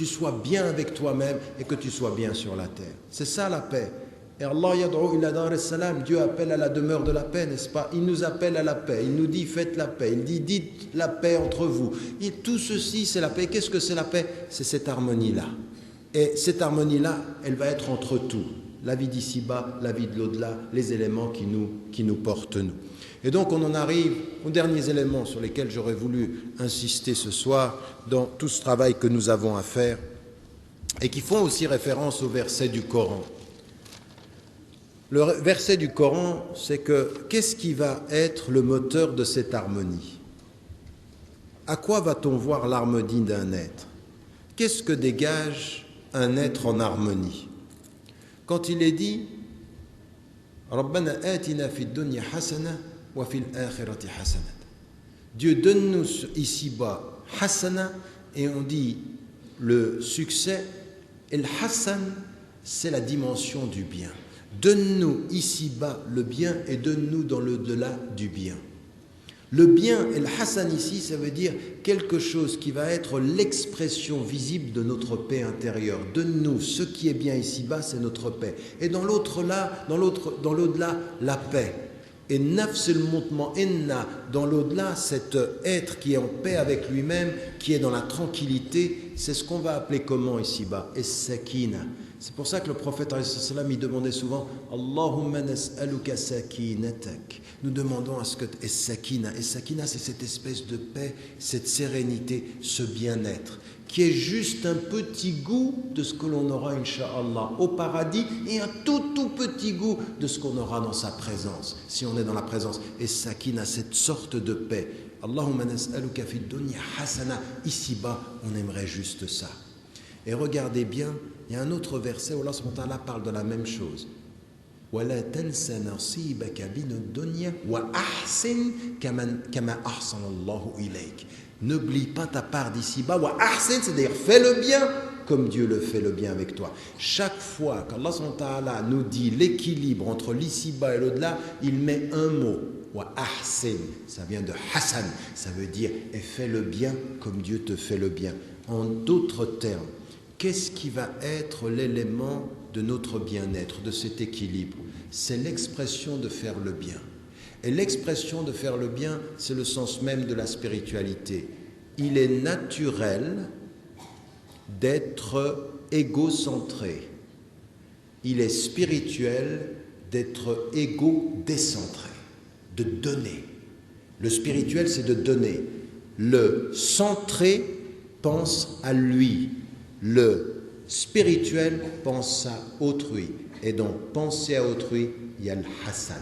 sois bien avec toi-même et que tu sois bien sur la terre. C'est ça la paix. Et Allah yad'u ila dar as-salam, Dieu appelle à la demeure de la paix, n'est-ce pas? Il nous appelle à la paix, il nous dit faites la paix, il dit dites la paix entre vous. Et tout ceci, c'est la paix. Qu'est-ce que c'est la paix? C'est cette harmonie-là. Et cette harmonie-là, elle va être entre tout. La vie d'ici-bas, la vie de l'au-delà, les éléments qui nous portent nous. Et donc on en arrive aux derniers éléments sur lesquels j'aurais voulu insister ce soir dans tout ce travail que nous avons à faire et qui font aussi référence au verset du Coran. Le verset du Coran, c'est que qu'est-ce qui va être le moteur de cette harmonie? À quoi va-t-on voir l'harmonie d'un être? Qu'est-ce que dégage un être en harmonie? Quand il est dit Rabbana atina fid dunya hasana wa fil akhirati hasana. Dieu donne-nous ici-bas hasana, et on dit le succès, et le hasan, c'est la dimension du bien. Donne-nous ici-bas le bien et donne-nous dans l'au-delà du bien. Le bien et le hasan ici, ça veut dire quelque chose qui va être l'expression visible de notre paix intérieure. Donne-nous ce qui est bien ici-bas, c'est notre paix. Et dans l'au-delà, la paix. Et nafs al-mutma'inna, dans l'au-delà, cet être qui est en paix avec lui-même, qui est dans la tranquillité, c'est ce qu'on va appeler comment ici-bas? Es-sakina. C'est pour ça que le prophète il demandait souvent Allahumma nas'aluka sakinatak. Nous demandons à ce que es-sakina. Es-sakina, c'est cette espèce de paix, cette sérénité, ce bien-être, qui est juste un petit goût de ce que l'on aura, Inch'Allah, au paradis, et un tout petit goût de ce qu'on aura dans sa présence, si on est dans la présence. Es-sakina, cette sorte de paix. Allahumma nas'aluka fid dunya hasana. Ici-bas, on aimerait juste ça. Et regardez bien, il y a un autre verset où Allah subhanahu wa ta'ala parle de la même chose. وَلَا تَنْسَ نَصِيبَكَ مِنَ الدُّنْيَا وَأَحْسِنْ كَمَا أَحْسَنَ اللَّهُ إِلَيْكَ. N'oublie pas ta part d'ici-bas. وَأَحْسِنْ, c'est-à-dire fais le bien comme Dieu le fait le bien avec toi. Chaque fois qu'Allah subhanahu wa ta'ala nous dit l'équilibre entre l'ici-bas et l'au-delà, il met un mot. وَأَحْسِنْ, ça vient de Hassan, ça veut dire et fais le bien comme Dieu te fait le bien. En d'autres termes, qu'est-ce qui va être l'élément de notre bien-être, de cet équilibre? C'est l'expression de faire le bien. Et l'expression de faire le bien, c'est le sens même de la spiritualité. Il est naturel d'être égocentré. Il est spirituel d'être égo-décentré, de donner. Le spirituel, c'est de donner. Le centré pense à lui. Le spirituel pense à autrui. Et donc, penser à autrui, il y a le hasan,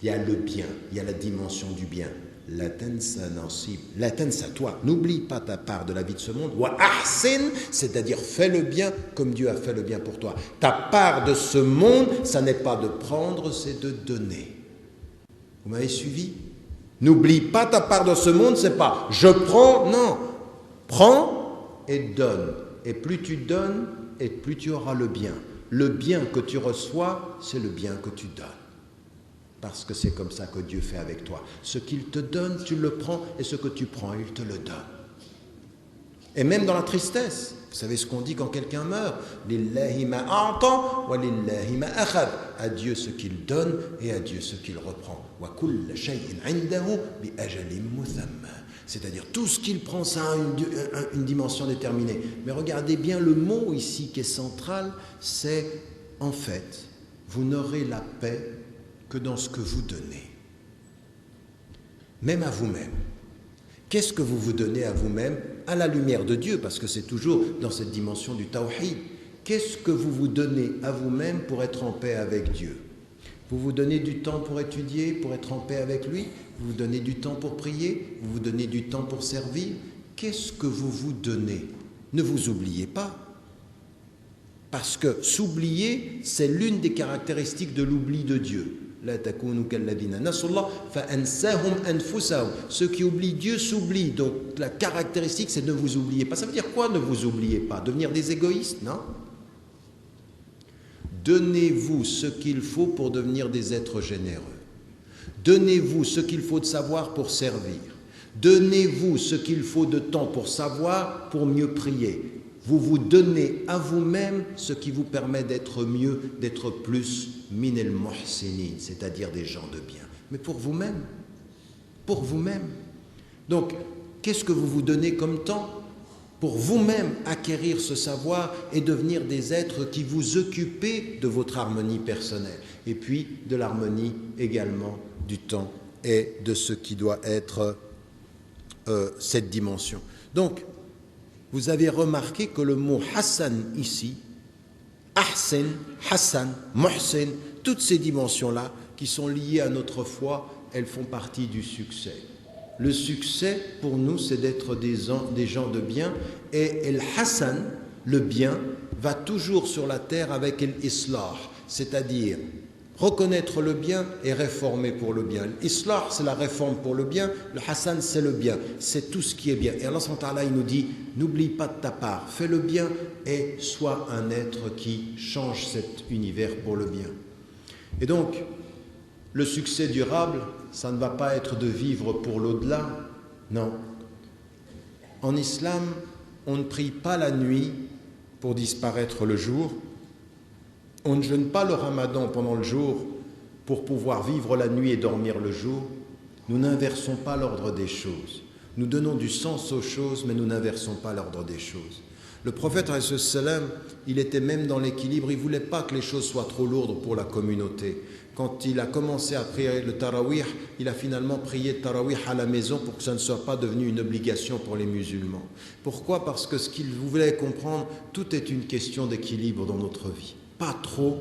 il y a le bien, il y a la dimension du bien. La tansa nasib, la tansa, toi, n'oublie pas ta part de la vie de ce monde. Wa ahsin, c'est-à-dire fais le bien comme Dieu a fait le bien pour toi. Ta part de ce monde, ça n'est pas de prendre, c'est de donner. Vous m'avez suivi? N'oublie pas ta part de ce monde, c'est pas je prends, non. Prends et donne. Et plus tu donnes, et plus tu auras le bien. Le bien que tu reçois, c'est le bien que tu donnes. Parce que c'est comme ça que Dieu fait avec toi. Ce qu'il te donne, tu le prends, et ce que tu prends, il te le donne. Et même dans la tristesse, vous savez ce qu'on dit quand quelqu'un meurt? Lillahi ma a'ta wa lillahi ma akhad. À Dieu ce qu'il donne, et à Dieu ce qu'il reprend. Wa kulla shay'in 'indahu bi ajalin musamma. C'est-à-dire tout ce qu'il prend, ça a une dimension déterminée. Mais regardez bien le mot ici qui est central, c'est en fait, vous n'aurez la paix que dans ce que vous donnez. Même à vous-même. Qu'est-ce que vous vous donnez à vous-même à la lumière de Dieu? Parce que c'est toujours dans cette dimension du tawhid. Qu'est-ce que vous vous donnez à vous-même pour être en paix avec Dieu? Vous vous donnez du temps pour étudier, pour être en paix avec lui. Vous vous donnez du temps pour prier. Vous vous donnez du temps pour servir. Qu'est-ce que vous vous donnez? Ne vous oubliez pas. Parce que s'oublier, c'est l'une des caractéristiques de l'oubli de Dieu. Ceux qui oublient Dieu s'oublient. Donc la caractéristique, c'est ne vous oubliez pas. Ça veut dire quoi, ne vous oubliez pas? Devenir des égoïstes? Non. Donnez-vous ce qu'il faut pour devenir des êtres généreux. Donnez-vous ce qu'il faut de savoir pour servir. Donnez-vous ce qu'il faut de temps pour savoir, pour mieux prier. Vous vous donnez à vous-même ce qui vous permet d'être mieux, d'être plus min el muhsinin, c'est-à-dire des gens de bien. Mais pour vous-même. Pour vous-même. Donc, qu'est-ce que vous vous donnez comme temps? Pour vous-même acquérir ce savoir et devenir des êtres qui vous occupez de votre harmonie personnelle. Et puis, de l'harmonie également du temps et de ce qui doit être cette dimension. Donc, vous avez remarqué que le mot Hassan ici, Ahsan, Hassan, Muhsin, toutes ces dimensions-là qui sont liées à notre foi, elles font partie du succès. Le succès pour nous, c'est d'être des gens de bien, et el Hassan, le bien, va toujours sur la terre avec l'Islah, c'est-à-dire reconnaître le bien et réformer pour le bien. L'Islah, c'est la réforme pour le bien. Le Hassan, c'est le bien. C'est tout ce qui est bien. Et Allah subhanahu wa ta'ala, il nous dit, n'oublie pas de ta part, fais le bien et sois un être qui change cet univers pour le bien. Et donc, le succès durable, ça ne va pas être de vivre pour l'au-delà. Non. En islam, on ne prie pas la nuit pour disparaître le jour. On ne jeûne pas le ramadan pendant le jour pour pouvoir vivre la nuit et dormir le jour. Nous n'inversons pas l'ordre des choses. Nous donnons du sens aux choses, mais nous n'inversons pas l'ordre des choses. Le prophète, il était même dans l'équilibre. Il ne voulait pas que les choses soient trop lourdes pour la communauté. Quand il a commencé à prier le tarawih, il a finalement prié le tarawih à la maison pour que ça ne soit pas devenu une obligation pour les musulmans. Pourquoi? Parce que ce qu'il voulait comprendre, tout est une question d'équilibre dans notre vie. Pas trop,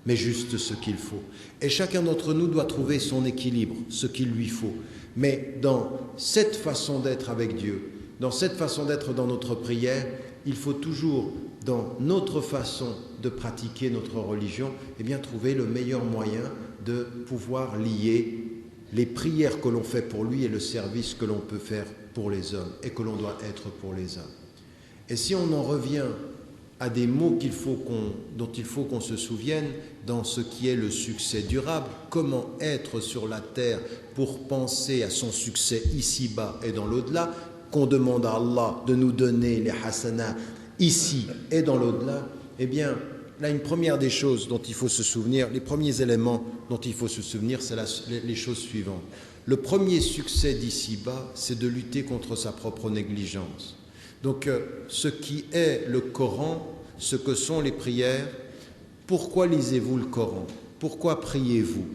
mais juste ce qu'il faut. Et chacun d'entre nous doit trouver son équilibre, ce qu'il lui faut. Mais dans cette façon d'être avec Dieu, dans cette façon d'être dans notre prière, il faut toujours, dans notre façon de pratiquer notre religion, eh bien, trouver le meilleur moyen de pouvoir lier les prières que l'on fait pour lui et le service que l'on peut faire pour les hommes et que l'on doit être pour les hommes. Et si on en revient à des mots dont il faut qu'on se souvienne dans ce qui est le succès durable, comment être sur la terre pour penser à son succès ici-bas et dans l'au-delà, qu'on demande à Allah de nous donner les hasanats ici et dans l'au-delà, eh bien, là, une première des choses dont il faut se souvenir, les premiers éléments dont il faut se souvenir, c'est les choses suivantes. Le premier succès d'ici-bas, c'est de lutter contre sa propre négligence. Donc, ce qui est le Coran, ce que sont les prières, pourquoi lisez-vous le Coran? Pourquoi priez-vous?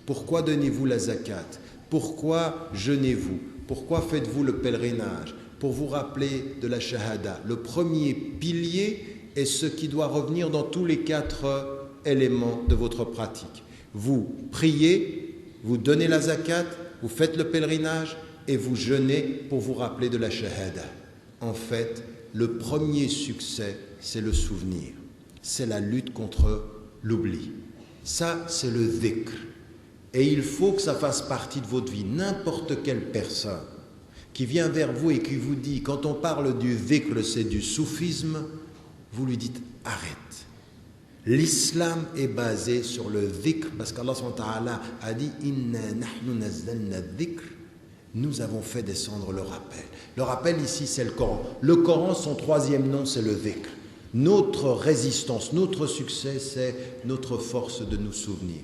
Pourquoi donnez-vous la zakat? Pourquoi jeûnez-vous? Pourquoi faites-vous le pèlerinage? Pour vous rappeler de la shahada. Le premier pilier est ce qui doit revenir dans tous les 4 éléments de votre pratique. Vous priez, vous donnez la zakat, vous faites le pèlerinage et vous jeûnez pour vous rappeler de la shahada. En fait, le premier succès, c'est le souvenir. C'est la lutte contre l'oubli. Ça, c'est le dhikr. Et il faut que ça fasse partie de votre vie. N'importe quelle personne qui vient vers vous et qui vous dit, quand on parle du dhikr, c'est du soufisme, vous lui dites, arrête. L'islam est basé sur le dhikr, parce qu'Allah a dit, inna nahnu nazzalna dhikr. Nous avons fait descendre le rappel. Le rappel ici, c'est le Coran. Le Coran, son 3e nom, c'est le dhikr. Notre résistance, notre succès, c'est notre force de nous souvenir.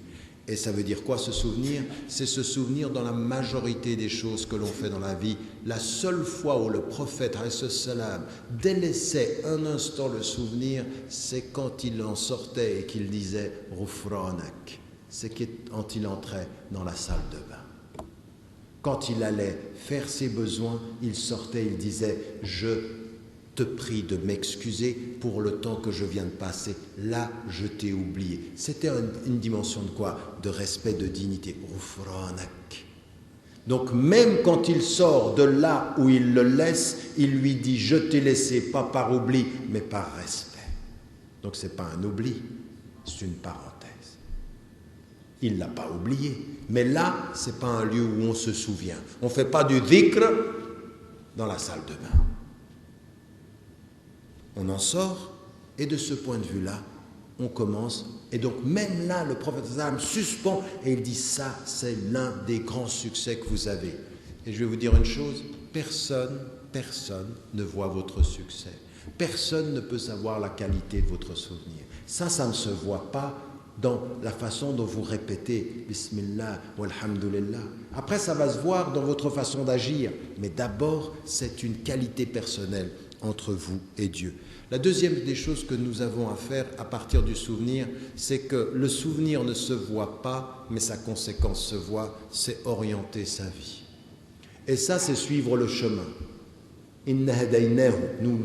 Et ça veut dire quoi, se souvenir? C'est se souvenir dans la majorité des choses que l'on fait dans la vie. La seule fois où le prophète délaissait un instant le souvenir, c'est quand il en sortait et qu'il disait « Ghufranak ». C'est quand il entrait dans la salle de bain. Quand il allait faire ses besoins, il sortait, il disait « Je te prie de m'excuser pour le temps que je viens de passer. Là, je t'ai oublié. C'était une dimension de quoi? De respect, de dignité. Ghufranak. Donc même quand il sort de là où il le laisse, il lui dit « Je t'ai laissé, pas par oubli, mais par respect ». Donc ce n'est pas un oubli, c'est une parenthèse. Il ne l'a pas oublié. Mais là, ce n'est pas un lieu où on se souvient. On ne fait pas du dhikr dans la salle de bain. On en sort, et de ce point de vue-là, on commence. Et donc même là, le prophète sallam suspend et il dit ça, c'est l'un des grands succès que vous avez. Et je vais vous dire une chose, personne ne voit votre succès. Personne ne peut savoir la qualité de votre souvenir. Ça ne se voit pas dans la façon dont vous répétez Bismillah ou Alhamdulillah. Après, ça va se voir dans votre façon d'agir. Mais d'abord, c'est une qualité personnelle entre vous et Dieu. La deuxième des choses que nous avons à faire à partir du souvenir, c'est que le souvenir ne se voit pas, mais sa conséquence se voit, c'est orienter sa vie. Et ça, c'est suivre le chemin. Inna hadaynahu, nous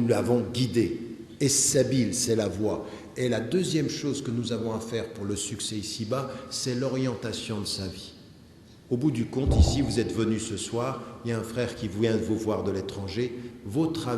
l'avons guidé. Et sabil, c'est la voie. Et la deuxième chose que nous avons à faire pour le succès ici-bas, c'est l'orientation de sa vie. Au bout du compte, ici, vous êtes venu ce soir, il y a un frère qui vient de vous voir de l'étranger. Votre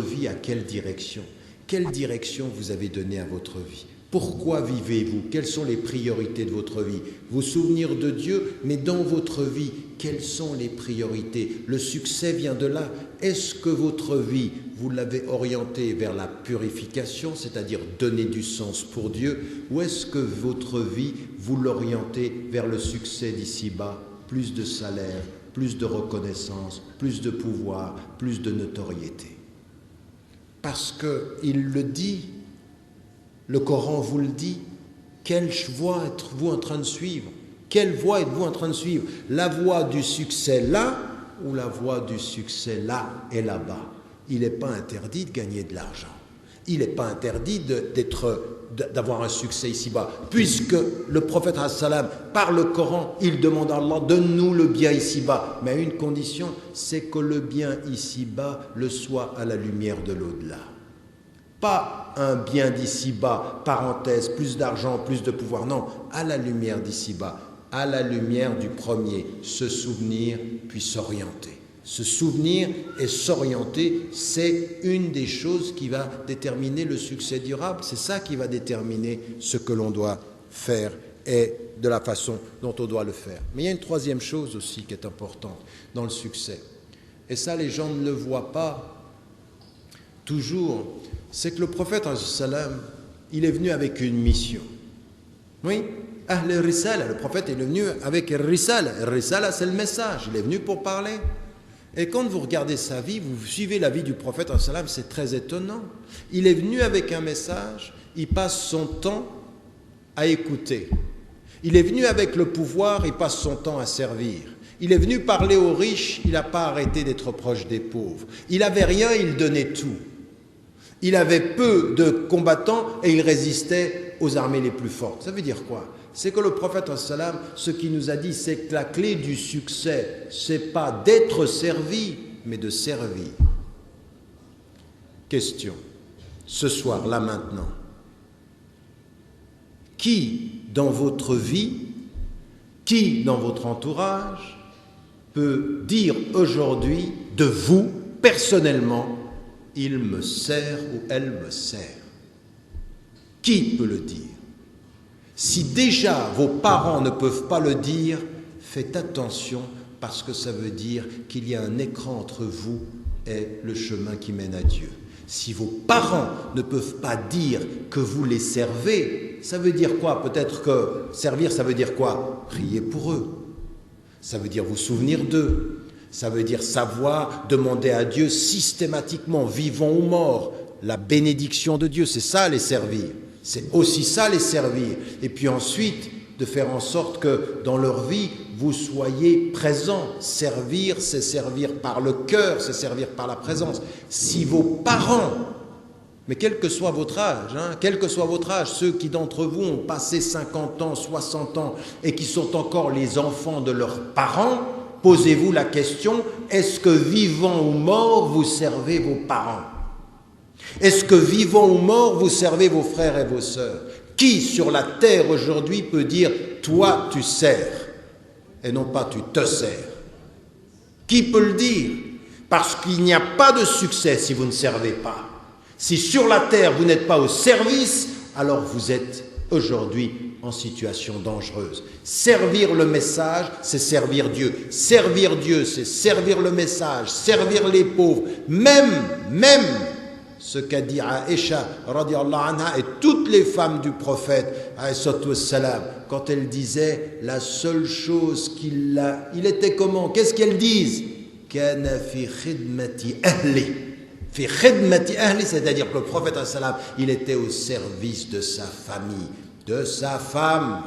vie, à quelle direction? Quelle direction vous avez donnée à votre vie? Pourquoi vivez-vous? Quelles sont les priorités de votre vie? Vous souvenir de Dieu, mais dans votre vie, quelles sont les priorités? Le succès vient de là. Est-ce que votre vie, vous l'avez orientée vers la purification, c'est-à-dire donner du sens pour Dieu, ou est-ce que votre vie, vous l'orientez vers le succès d'ici-bas, plus de salaire, plus de reconnaissance, plus de pouvoir, plus de notoriété? Parce qu'il le dit, le Coran vous le dit, quelle voie êtes-vous en train de suivre? Quelle voie êtes-vous en train de suivre? La voie du succès là ou la voie du succès là et là-bas? Il n'est pas interdit de gagner de l'argent. Il n'est pas interdit d'avoir un succès ici-bas. Puisque le prophète sallam, par le Coran, il demande à Allah, donne-nous le bien ici-bas. Mais à une condition, c'est que le bien ici-bas le soit à la lumière de l'au-delà. Pas un bien d'ici-bas, parenthèse, plus d'argent, plus de pouvoir. Non, à la lumière d'ici-bas, à la lumière du premier, se souvenir puis s'orienter. Se souvenir et s'orienter, c'est une des choses qui va déterminer le succès durable. C'est ça qui va déterminer ce que l'on doit faire et de la façon dont on doit le faire. Mais il y a une troisième chose aussi qui est importante dans le succès. Et ça, les gens ne le voient pas toujours. C'est que le prophète, il est venu avec une mission. Oui, Ahl al-Risala, le prophète est venu avec al-Risala. Al-Risala, c'est le message, il est venu pour parler. Et quand vous regardez sa vie, vous suivez la vie du prophète, c'est très étonnant. Il est venu avec un message, il passe son temps à écouter. Il est venu avec le pouvoir, il passe son temps à servir. Il est venu parler aux riches, il n'a pas arrêté d'être proche des pauvres. Il n'avait rien, il donnait tout. Il avait peu de combattants et il résistait aux armées les plus fortes. Ça veut dire quoi? C'est que le prophète, ce qu'il nous a dit, c'est que la clé du succès, ce n'est pas d'être servi, mais de servir. Question, ce soir, là maintenant, qui dans votre vie, qui dans votre entourage peut dire aujourd'hui de vous, personnellement, il me sert ou elle me sert? Qui peut le dire? Si déjà vos parents ne peuvent pas le dire, faites attention parce que ça veut dire qu'il y a un écran entre vous et le chemin qui mène à Dieu. Si vos parents ne peuvent pas dire que vous les servez, ça veut dire quoi? Peut-être que servir, ça veut dire quoi? Prier pour eux. Ça veut dire vous souvenir d'eux. Ça veut dire savoir demander à Dieu systématiquement, vivant ou mort, la bénédiction de Dieu. C'est ça les servir. C'est aussi ça les servir. Et puis ensuite, de faire en sorte que dans leur vie, vous soyez présents. Servir, c'est servir par le cœur, c'est servir par la présence. Si vos parents, mais quel que soit votre âge, quel que soit votre âge, ceux qui d'entre vous ont passé 50 ans, 60 ans et qui sont encore les enfants de leurs parents, posez-vous la question, est-ce que vivant ou mort, vous servez vos parents? Est-ce que vivant ou mort, vous servez vos frères et vos sœurs? Qui sur la terre aujourd'hui peut dire « toi tu sers » et non pas « tu te sers » ? Qui peut le dire? Parce qu'il n'y a pas de succès si vous ne servez pas. Si sur la terre vous n'êtes pas au service, alors vous êtes aujourd'hui en situation dangereuse. Servir le message, c'est servir Dieu. Servir Dieu, c'est servir le message, servir les pauvres. Même ce qu'a dit Aïcha, radiallahu anha, et toutes les femmes du prophète, quand elles disaient la seule chose il était comment? Qu'est-ce qu'elles disent? Kana fi khidmati ahli. Fi khidmati ahli, c'est-à-dire que le prophète, il était au service de sa famille, de sa femme.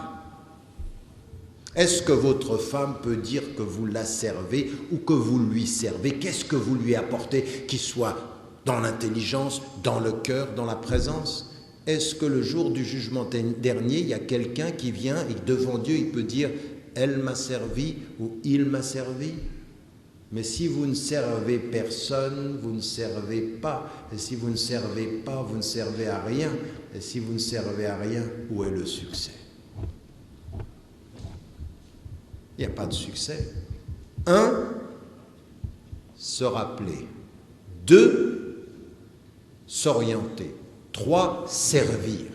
Est-ce que votre femme peut dire que vous la servez ou que vous lui servez? Qu'est-ce que vous lui apportez, qu'il soit dans l'intelligence, dans le cœur, dans la présence? Est-ce que le jour du jugement dernier, il y a quelqu'un qui vient et devant Dieu, il peut dire « elle m'a servi » ou « il m'a servi » ? Mais si vous ne servez personne, vous ne servez pas. Et si vous ne servez pas, vous ne servez à rien. Et si vous ne servez à rien, où est le succès? Il n'y a pas de succès. 1, se rappeler. 2, s'orienter. 3, servir.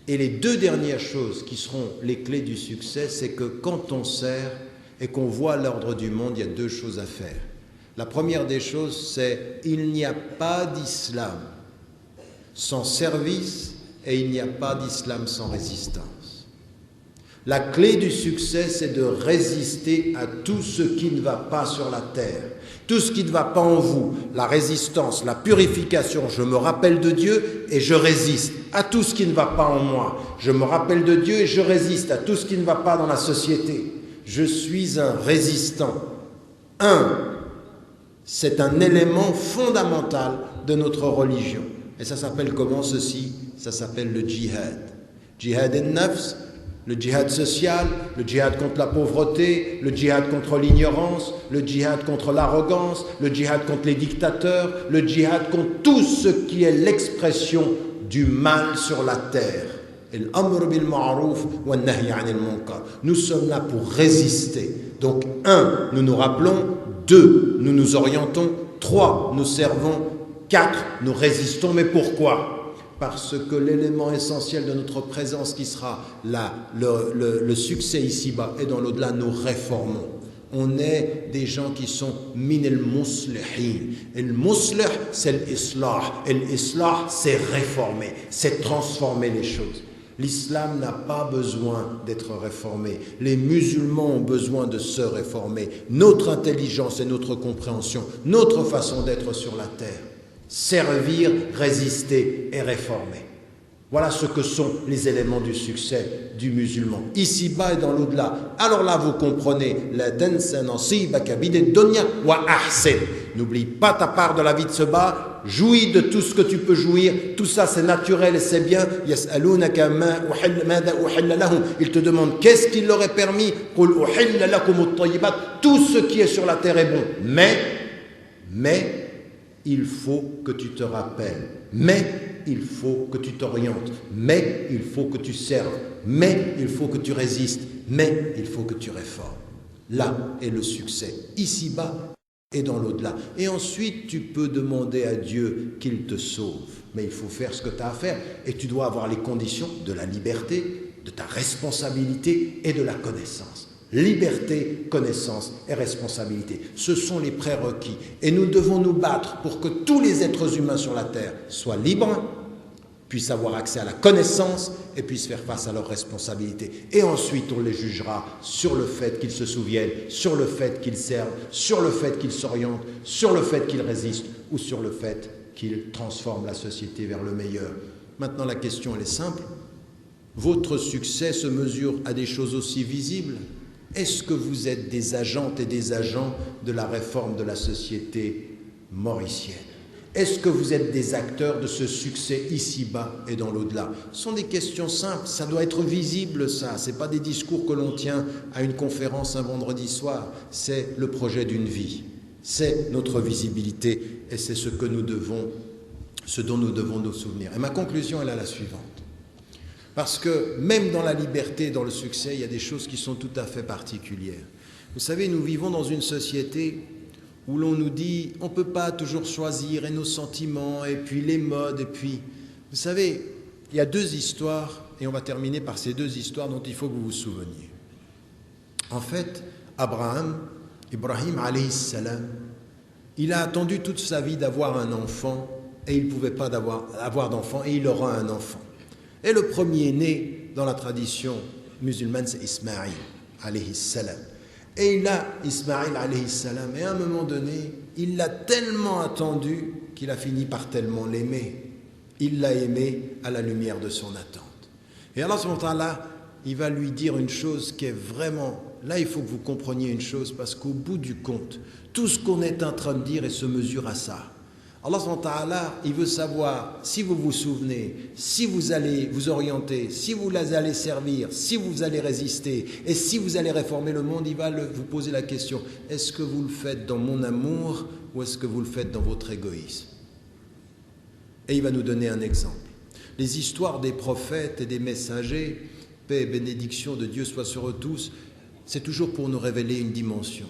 Et les 2 dernières choses qui seront les clés du succès, c'est que quand on sert et qu'on voit l'ordre du monde, il y a 2 choses à faire. La première des choses, c'est il n'y a pas d'islam sans service et il n'y a pas d'islam sans résistance. La clé du succès, c'est de résister à tout ce qui ne va pas sur la terre. Tout ce qui ne va pas en vous, la résistance, la purification, je me rappelle de Dieu et je résiste à tout ce qui ne va pas en moi. Je me rappelle de Dieu et je résiste à tout ce qui ne va pas dans la société. Je suis un résistant. 1, c'est un élément fondamental de notre religion. Et ça s'appelle comment ceci? Ça s'appelle le djihad. Djihad al-nafs, le djihad social, le djihad contre la pauvreté, le djihad contre l'ignorance, le djihad contre l'arrogance, le djihad contre les dictateurs, le djihad contre tout ce qui est l'expression du mal sur la terre. Nous sommes là pour résister. Donc 1, nous nous rappelons. 2, nous nous orientons. 3, nous servons. 4, nous résistons. Mais pourquoi? Parce que l'élément essentiel de notre présence qui sera là, le succès ici-bas et dans l'au-delà, nous réformons. On est des gens qui sont min al-muslihin. Et le muslih, c'est l'islah. Et l'islah, c'est réformer, c'est transformer les choses. L'islam n'a pas besoin d'être réformé. Les musulmans ont besoin de se réformer. Notre intelligence et notre compréhension, notre façon d'être sur la terre. Servir, résister et réformer. Voilà ce que sont les éléments du succès du musulman. Ici-bas et dans l'au-delà. Alors là, vous comprenez. La tansa nasibaka bid dunya wa ahsin. N'oublie pas ta part de la vie de ce bas. Jouis de tout ce que tu peux jouir. Tout ça, c'est naturel et c'est bien. Yas'alunaka mada uhilla lahum. Ils te demandent qu'est-ce qu'il leur est permis. Qul uhilla lakum at-tayyibat. Tout ce qui est sur la terre est bon. Mais il faut que tu te rappelles. Mais il faut que tu t'orientes. Mais il faut que tu serves. Mais il faut que tu résistes. Mais il faut que tu réformes. Là est le succès. Ici-bas et dans l'au-delà. Et ensuite, tu peux demander à Dieu qu'il te sauve. Mais il faut faire ce que tu as à faire. Et tu dois avoir les conditions de la liberté, de ta responsabilité et de la connaissance. Liberté, connaissance et responsabilité. Ce sont les prérequis. Et nous devons nous battre pour que tous les êtres humains sur la terre soient libres, puissent avoir accès à la connaissance et puissent faire face à leurs responsabilités. Et ensuite, on les jugera sur le fait qu'ils se souviennent, sur le fait qu'ils servent, sur le fait qu'ils s'orientent, sur le fait qu'ils résistent ou sur le fait qu'ils transforment la société vers le meilleur. Maintenant, la question, elle est simple. Votre succès se mesure à des choses aussi visibles. Est-ce que vous êtes des agentes et des agents de la réforme de la société mauricienne? Est-ce que vous êtes des acteurs de ce succès ici-bas et dans l'au-delà? Ce sont des questions simples, ça doit être visible ça, ce n'est pas des discours que l'on tient à une conférence un vendredi soir, c'est le projet d'une vie, c'est notre visibilité et c'est ce dont nous devons nous souvenir. Et ma conclusion, elle est la suivante. Parce que même dans la liberté, dans le succès, il y a des choses qui sont tout à fait particulières. Vous savez, nous vivons dans une société où l'on nous dit on ne peut pas toujours choisir et nos sentiments et puis les modes et puis... Vous savez, il y a deux histoires et on va terminer par ces deux histoires dont il faut que vous vous souveniez. En fait, Ibrahim alayhi salam, il a attendu toute sa vie d'avoir un enfant et il ne pouvait pas avoir d'enfant et il aura un enfant. Et le premier-né dans la tradition musulmane, c'est Ismaïl alayhi salam. Et il a Ismaïl alayhi salam, et à un moment donné, il l'a tellement attendu qu'il a fini par tellement l'aimer. Il l'a aimé à la lumière de son attente. Et Allah subhanahu wa ta'ala, il va lui dire une chose qui est vraiment... Là, il faut que vous compreniez une chose, parce qu'au bout du compte, tout ce qu'on est en train de dire, et se mesure à ça. Allah subhanahu wa ta'ala, il veut savoir si vous vous souvenez, si vous allez vous orienter, si vous allez servir, si vous allez résister et si vous allez réformer le monde, il va vous poser la question, est-ce que vous le faites dans mon amour ou est-ce que vous le faites dans votre égoïsme? Et il va nous donner un exemple. Les histoires des prophètes et des messagers, paix et bénédiction de Dieu soit sur eux tous, c'est toujours pour nous révéler une dimension.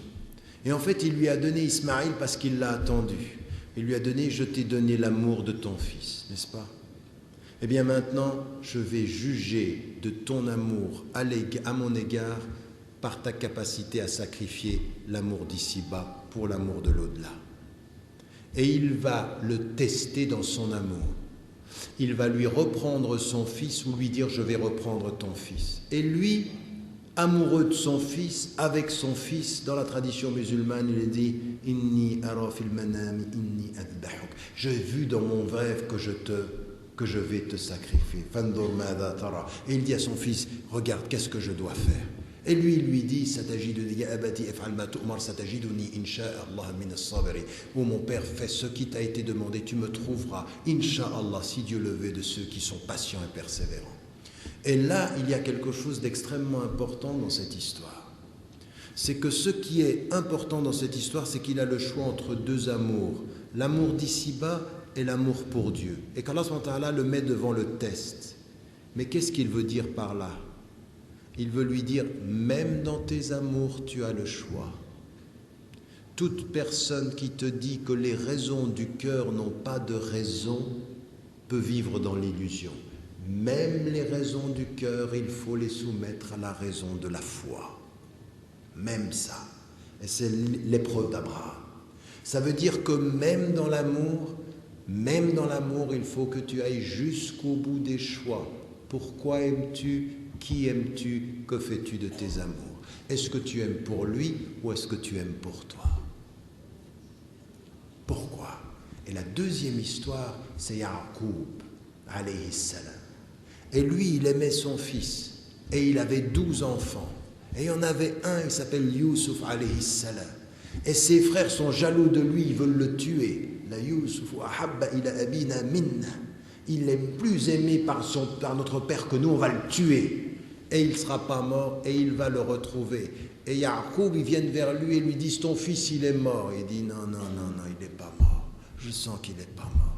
Et en fait, il lui a donné Ismaïl parce qu'il l'a attendu. Il lui a donné, je t'ai donné l'amour de ton fils, n'est-ce pas? Eh bien maintenant, je vais juger de ton amour à mon égard par ta capacité à sacrifier l'amour d'ici-bas pour l'amour de l'au-delà. Et il va le tester dans son amour. Il va lui reprendre son fils ou lui dire, je vais reprendre ton fils. Et lui, amoureux de son fils, avec son fils, dans la tradition musulmane, il dit « Inni ara fil manami, inni adbahuk » j'ai vu dans mon rêve que je vais te sacrifier. Fandur madha tara. Et il dit à son fils « Regarde, qu'est-ce que je dois faire ?» Et lui, il lui dit « Satajiduni ya abati if'al ma tu'mar, satajiduni insha'Allah min as-sabirin » Oh mon père, fais ce qui t'a été demandé, tu me trouveras, insha'Allah, si Dieu le veut, de ceux qui sont patients et persévérants. Et là, il y a quelque chose d'extrêmement important dans cette histoire. C'est que ce qui est important dans cette histoire, c'est qu'il a le choix entre deux amours. L'amour d'ici-bas et l'amour pour Dieu. Et qu'Allah subhanahu wa ta'ala le met devant le test. Mais qu'est-ce qu'il veut dire par là? Il veut lui dire, même dans tes amours, tu as le choix. Toute personne qui te dit que les raisons du cœur n'ont pas de raison peut vivre dans l'illusion. Même les raisons du cœur, il faut les soumettre à la raison de la foi. Même ça. Et c'est l'épreuve d'Abraham. Ça veut dire que même dans l'amour, il faut que tu ailles jusqu'au bout des choix. Pourquoi aimes-tu? Qui aimes-tu? Que fais-tu de tes amours? Est-ce que tu aimes pour lui ou est-ce que tu aimes pour toi? Pourquoi? Et la deuxième histoire, c'est Ya'qub, alayhi salam. Et lui, il aimait son fils. Et il avait 12 enfants. Et il y en avait un, il s'appelle Youssouf, alayhi salam. Et ses frères sont jaloux de lui, ils veulent le tuer. La Youssouf, ahabba ila abina minna. Il est plus aimé par notre père que nous, on va le tuer. Et il ne sera pas mort, et il va le retrouver. Et Ya'qub, ils viennent vers lui et lui disent, ton fils, il est mort. Il dit, non, il n'est pas mort. Je sens qu'il n'est pas mort.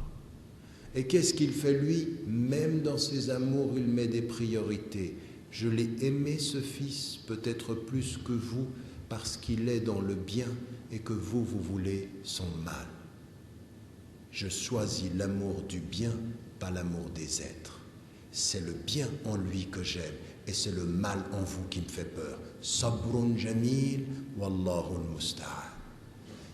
Et qu'est-ce qu'il fait lui? Même dans ses amours, il met des priorités. Je l'ai aimé ce fils, peut-être plus que vous, parce qu'il est dans le bien et que vous voulez son mal. Je choisis l'amour du bien, pas l'amour des êtres. C'est le bien en lui que j'aime et c'est le mal en vous qui me fait peur. Sabrun jamil, wallahu al-musta'an.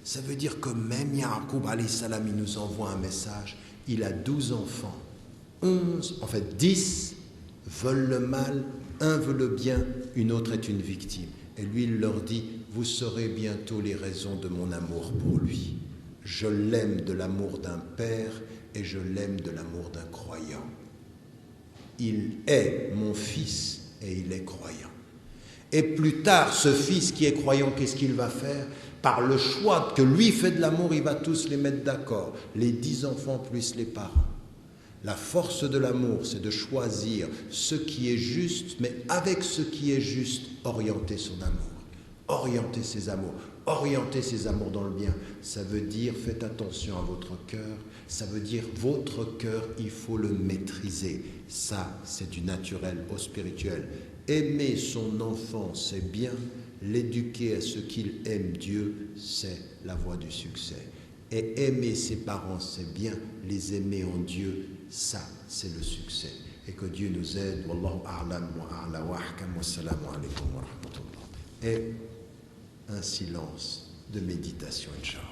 Ça veut dire que même Ya'qub alayhi salam, il nous envoie un message. Il a 12 enfants, 10 veulent le mal, un veut le bien, une autre est une victime. Et lui, il leur dit, vous saurez bientôt les raisons de mon amour pour lui. Je l'aime de l'amour d'un père et je l'aime de l'amour d'un croyant. Il est mon fils et il est croyant. Et plus tard, ce fils qui est croyant, qu'est-ce qu'il va faire? par le choix que lui fait de l'amour, il va tous les mettre d'accord, les 10 enfants plus les parents. La force de l'amour, c'est de choisir ce qui est juste, mais avec ce qui est juste, orienter son amour, orienter ses amours dans le bien. Ça veut dire, faites attention à votre cœur, ça veut dire, votre cœur, il faut le maîtriser. Ça, c'est du naturel au spirituel. Aimer son enfant, c'est bien. L'éduquer à ce qu'il aime Dieu, c'est la voie du succès. Et aimer ses parents, c'est bien. Les aimer en Dieu, ça, c'est le succès. Et que Dieu nous aide. Wallahu a'lam wa a'la wa ahkam wa salamu alaykum wa rahmatullah. Et un silence de méditation, Inch'Allah.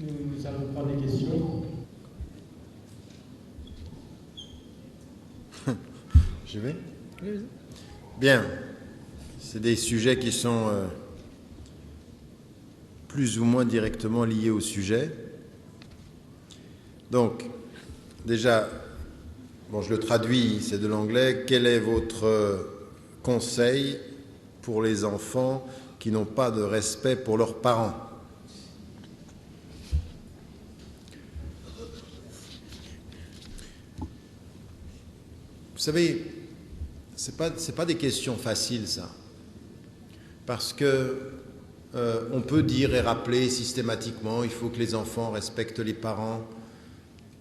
Nous allons prendre des questions. Je vais ? Bien. C'est des sujets qui sont plus ou moins directement liés au sujet. Donc, déjà, bon, je le traduis, c'est de l'anglais. Quel est votre conseil pour les enfants qui n'ont pas de respect pour leurs parents ? Vous savez, c'est pas des questions faciles, ça. Parce que on peut dire et rappeler systématiquement, il faut que les enfants respectent les parents.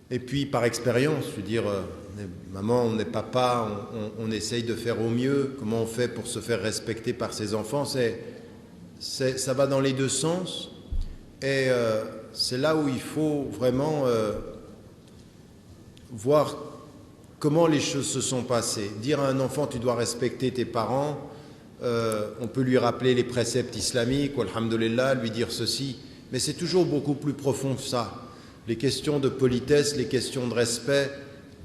Et puis, par expérience, je veux dire, on est maman, on est papa, on essaye de faire au mieux. Comment on fait pour se faire respecter par ses enfants ? Ça va dans les deux sens. Et c'est là où il faut vraiment voir comment les choses se sont passées. Dire à un enfant, tu dois respecter tes parents, on peut lui rappeler les préceptes islamiques, alhamdoulilah, lui dire ceci, mais c'est toujours beaucoup plus profond que ça. Les questions de politesse, les questions de respect,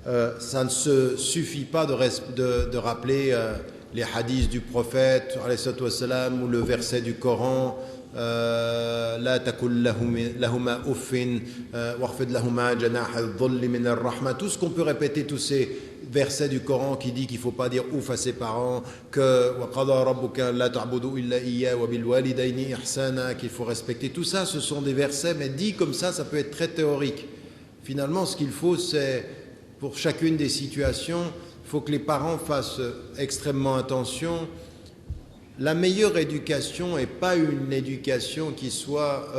ça ne se suffit pas de rappeler les hadiths du prophète, alayhi salatu wassalam, ou le verset du Coran, La takul lahuma uffin warfid lahuma janah al-dhulli min ar-rahma. Tout ce qu'on peut répéter, tous ces versets du Coran qui dit qu'il ne faut pas dire ouf à ses parents, que wa qada rabbuka la ta'budu illa iyya wa bil walidayni ihsana, qu'il faut respecter. Tout ça, ce sont des versets, mais dit comme ça peut être très théorique. Finalement, ce qu'il faut, c'est, pour chacune des situations, il faut que les parents fassent extrêmement attention. La meilleure éducation n'est pas une éducation qui soit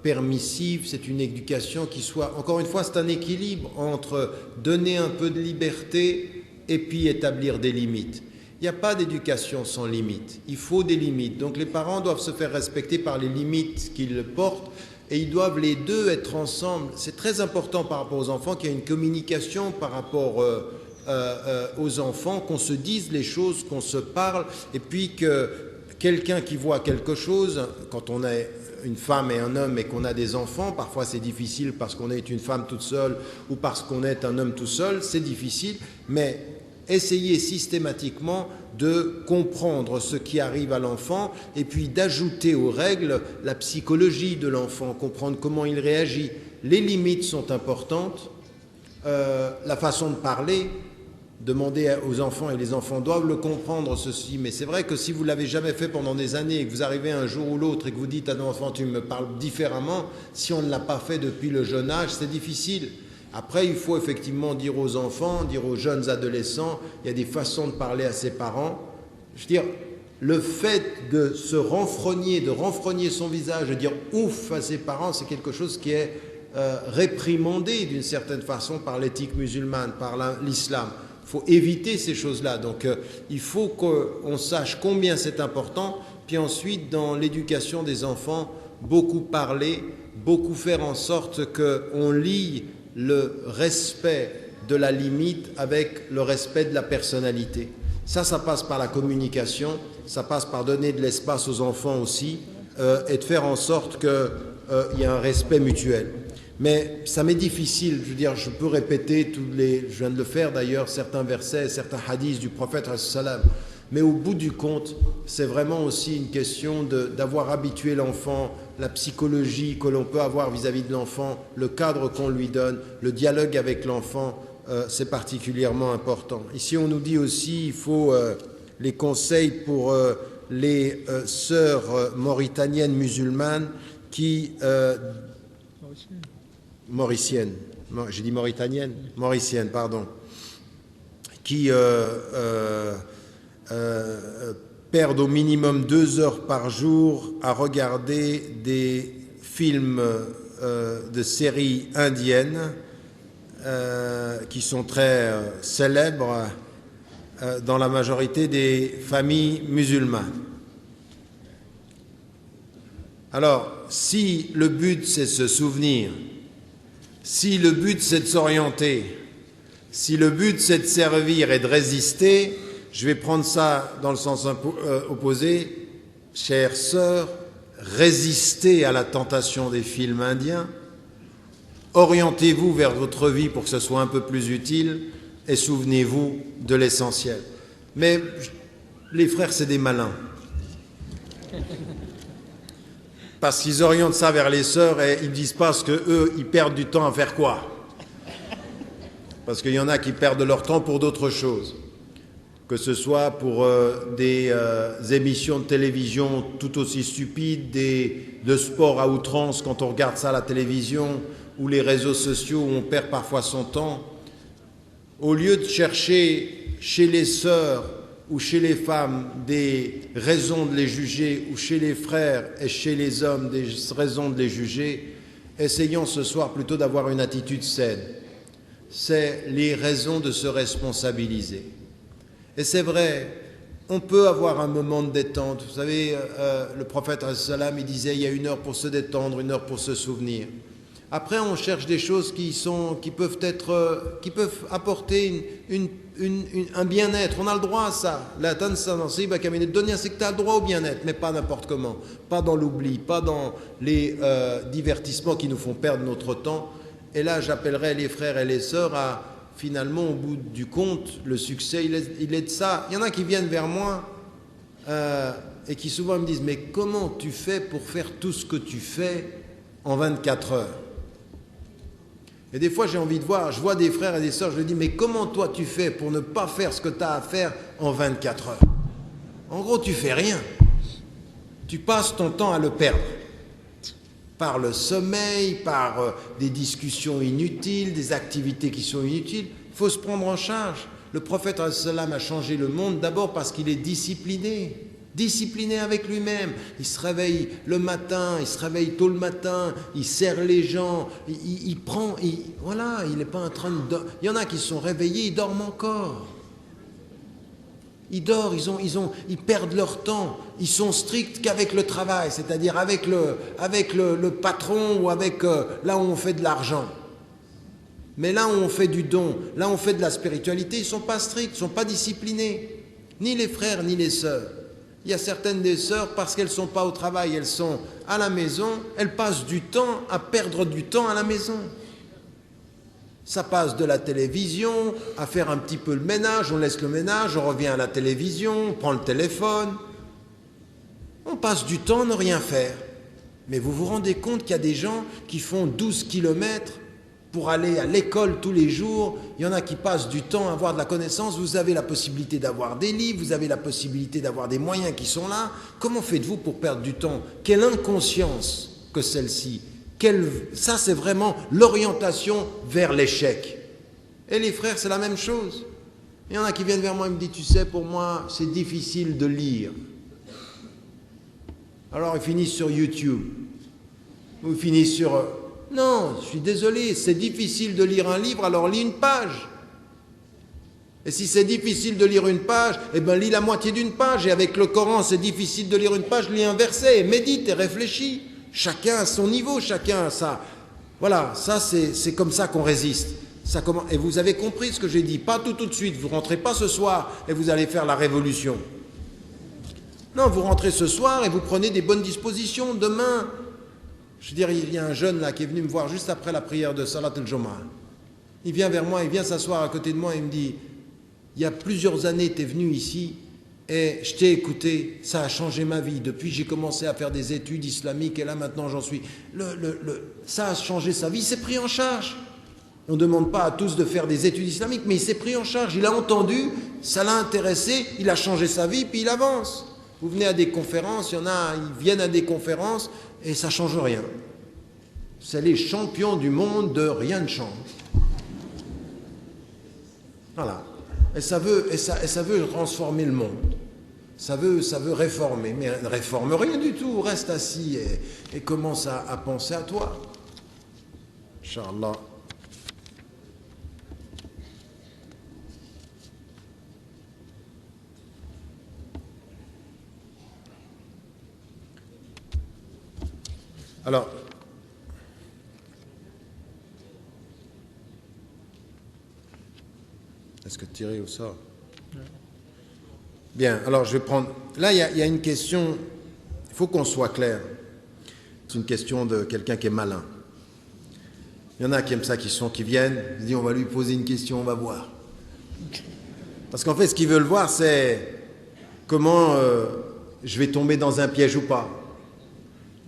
permissive, c'est une éducation qui soit, encore une fois, c'est un équilibre entre donner un peu de liberté et puis établir des limites. Il n'y a pas d'éducation sans limites, il faut des limites. Donc les parents doivent se faire respecter par les limites qu'ils portent et ils doivent les deux être ensemble. C'est très important par rapport aux enfants qu'il y ait une communication par rapport aux enfants, qu'on se dise les choses, qu'on se parle, et puis que quelqu'un qui voit quelque chose, quand on est une femme et un homme et qu'on a des enfants, parfois c'est difficile parce qu'on est une femme toute seule ou parce qu'on est un homme tout seul, c'est difficile, mais essayez systématiquement de comprendre ce qui arrive à l'enfant et puis d'ajouter aux règles la psychologie de l'enfant, comprendre comment il réagit. Les limites sont importantes, la façon de parler, demander aux enfants, et les enfants doivent le comprendre ceci, mais c'est vrai que si vous ne l'avez jamais fait pendant des années et que vous arrivez un jour ou l'autre et que vous dites à un enfant tu me parles différemment, si on ne l'a pas fait depuis le jeune âge, c'est difficile. Après, il faut effectivement dire aux enfants, dire aux jeunes adolescents, il y a des façons de parler à ses parents. Je veux dire, le fait de se renfrogner, de renfrogner son visage, de dire ouf à ses parents, c'est quelque chose qui est réprimandé d'une certaine façon par l'éthique musulmane, par l'islam. Il faut éviter ces choses-là. Donc, il faut qu'on sache combien c'est important. Puis ensuite, dans l'éducation des enfants, beaucoup parler, beaucoup faire en sorte qu'on lie le respect de la limite avec le respect de la personnalité. Ça passe par la communication, ça passe par donner de l'espace aux enfants aussi, et de faire en sorte qu'il y ait un respect mutuel. Mais ça m'est difficile, je veux dire, je peux répéter je viens de le faire d'ailleurs, certains versets, certains hadiths du prophète, mais au bout du compte, c'est vraiment aussi une question d'avoir habitué l'enfant, la psychologie que l'on peut avoir vis-à-vis de l'enfant, le cadre qu'on lui donne, le dialogue avec l'enfant, c'est particulièrement important. Ici, on nous dit aussi il faut les conseils pour les sœurs mauritaniennes musulmanes qui... Mauriciennes. J'ai dit mauritanienne, mauricienne, pardon, qui perdent au minimum 2 heures par jour à regarder des films de séries indiennes qui sont très célèbres dans la majorité des familles musulmanes. Alors, si le but c'est se souvenir, si le but c'est de s'orienter, si le but c'est de servir et de résister, je vais prendre ça dans le sens opposé. Chères sœurs, résistez à la tentation des films indiens, orientez-vous vers votre vie pour que ce soit un peu plus utile et souvenez-vous de l'essentiel. Mais les frères, c'est des malins. Parce qu'ils orientent ça vers les sœurs et ils ne disent pas ce qu'eux, ils perdent du temps à faire quoi. Parce qu'il y en a qui perdent leur temps pour d'autres choses. Que ce soit pour des émissions de télévision tout aussi stupides, de sport à outrance quand on regarde ça à la télévision, ou les réseaux sociaux où on perd parfois son temps. Au lieu de chercher chez les sœurs ou chez les femmes des raisons de les juger, ou chez les frères et chez les hommes des raisons de les juger, essayons ce soir plutôt d'avoir une attitude saine. C'est les raisons de se responsabiliser. Et c'est vrai, on peut avoir un moment de détente. Vous savez, le prophète, il disait, il y a 1 heure pour se détendre, 1 heure pour se souvenir. Après, on cherche des choses qui peuvent apporter un bien-être. On a le droit à ça. La Dunya, c'est que tu as le droit au bien-être, mais pas n'importe comment. Pas dans l'oubli, pas dans les divertissements qui nous font perdre notre temps. Et là, j'appellerai les frères et les sœurs à, finalement, au bout du compte, le succès, il est de ça. Il y en a qui viennent vers moi et qui souvent me disent, mais comment tu fais pour faire tout ce que tu fais en 24 heures ? Et des fois, j'ai envie de voir, je vois des frères et des sœurs, je leur dis, mais comment toi tu fais pour ne pas faire ce que tu as à faire en 24 heures ? En gros, tu fais rien. Tu passes ton temps à le perdre. Par le sommeil, par des discussions inutiles, des activités qui sont inutiles. Il faut se prendre en charge. Le prophète a changé le monde d'abord parce qu'il est discipliné. Discipliné avec lui-même. Il se réveille le matin, il se réveille tôt le matin, il sert les gens, il n'est pas en train de... Il y en a qui se sont réveillés, ils dorment encore. Ils dorment, ils perdent leur temps. Ils sont stricts qu'avec le travail, c'est-à-dire avec le patron ou avec là où on fait de l'argent. Mais là où on fait du don, là où on fait de la spiritualité, ils ne sont pas stricts, ils ne sont pas disciplinés. Ni les frères, ni les sœurs. Il y a certaines des sœurs, parce qu'elles ne sont pas au travail, elles sont à la maison, elles passent du temps à perdre du temps à la maison. Ça passe de la télévision à faire un petit peu le ménage, on laisse le ménage, on revient à la télévision, on prend le téléphone. On passe du temps à ne rien faire. Mais vous vous rendez compte qu'il y a des gens qui font 12 kilomètres pour aller à l'école tous les jours, il y en a qui passent du temps à avoir de la connaissance, vous avez la possibilité d'avoir des livres, vous avez la possibilité d'avoir des moyens qui sont là. Comment faites-vous pour perdre du temps ? Quelle inconscience que celle-ci ! Ça, c'est vraiment l'orientation vers l'échec. Et les frères, c'est la même chose. Il y en a qui viennent vers moi et me disent, tu sais, pour moi, c'est difficile de lire. Alors ils finissent sur YouTube, ou ils finissent sur... Non, je suis désolé, c'est difficile de lire un livre, alors lis une page. Et si c'est difficile de lire une page, eh bien lis la moitié d'une page. Et avec le Coran, c'est difficile de lire une page, lis un verset, et médite et réfléchis. Chacun à son niveau, chacun à ça. Voilà, ça c'est comme ça qu'on résiste. Et vous avez compris ce que j'ai dit, pas tout de suite, vous ne rentrez pas ce soir et vous allez faire la révolution. Non, vous rentrez ce soir et vous prenez des bonnes dispositions demain. Je veux dire, il y a un jeune là qui est venu me voir juste après la prière de Salat al-Jumu'ah. Il vient vers moi, il vient s'asseoir à côté de moi et il me dit, il y a plusieurs années, tu es venu ici et je t'ai écouté, ça a changé ma vie. Depuis, j'ai commencé à faire des études islamiques et là, maintenant, j'en suis... Ça a changé sa vie, c'est pris en charge. On ne demande pas à tous de faire des études islamiques, mais il s'est pris en charge, il a entendu, ça l'a intéressé, il a changé sa vie, puis il avance. Vous venez à des conférences, il y en a, ils viennent à des conférences, et ça ne change rien. C'est les champions du monde de rien ne change. Voilà. Et ça veut transformer le monde. Ça veut réformer, mais ne réforme rien du tout. Reste assis et commence à penser à toi. Inch'Allah. Alors, est-ce que tirer au sort? Bien, alors je vais prendre... Là, il y a une question, il faut qu'on soit clair. C'est une question de quelqu'un qui est malin. Il y en a qui aiment ça, qui viennent, ils disent on va lui poser une question, on va voir. Parce qu'en fait, ce qu'ils veulent voir, c'est comment je vais tomber dans un piège ou pas.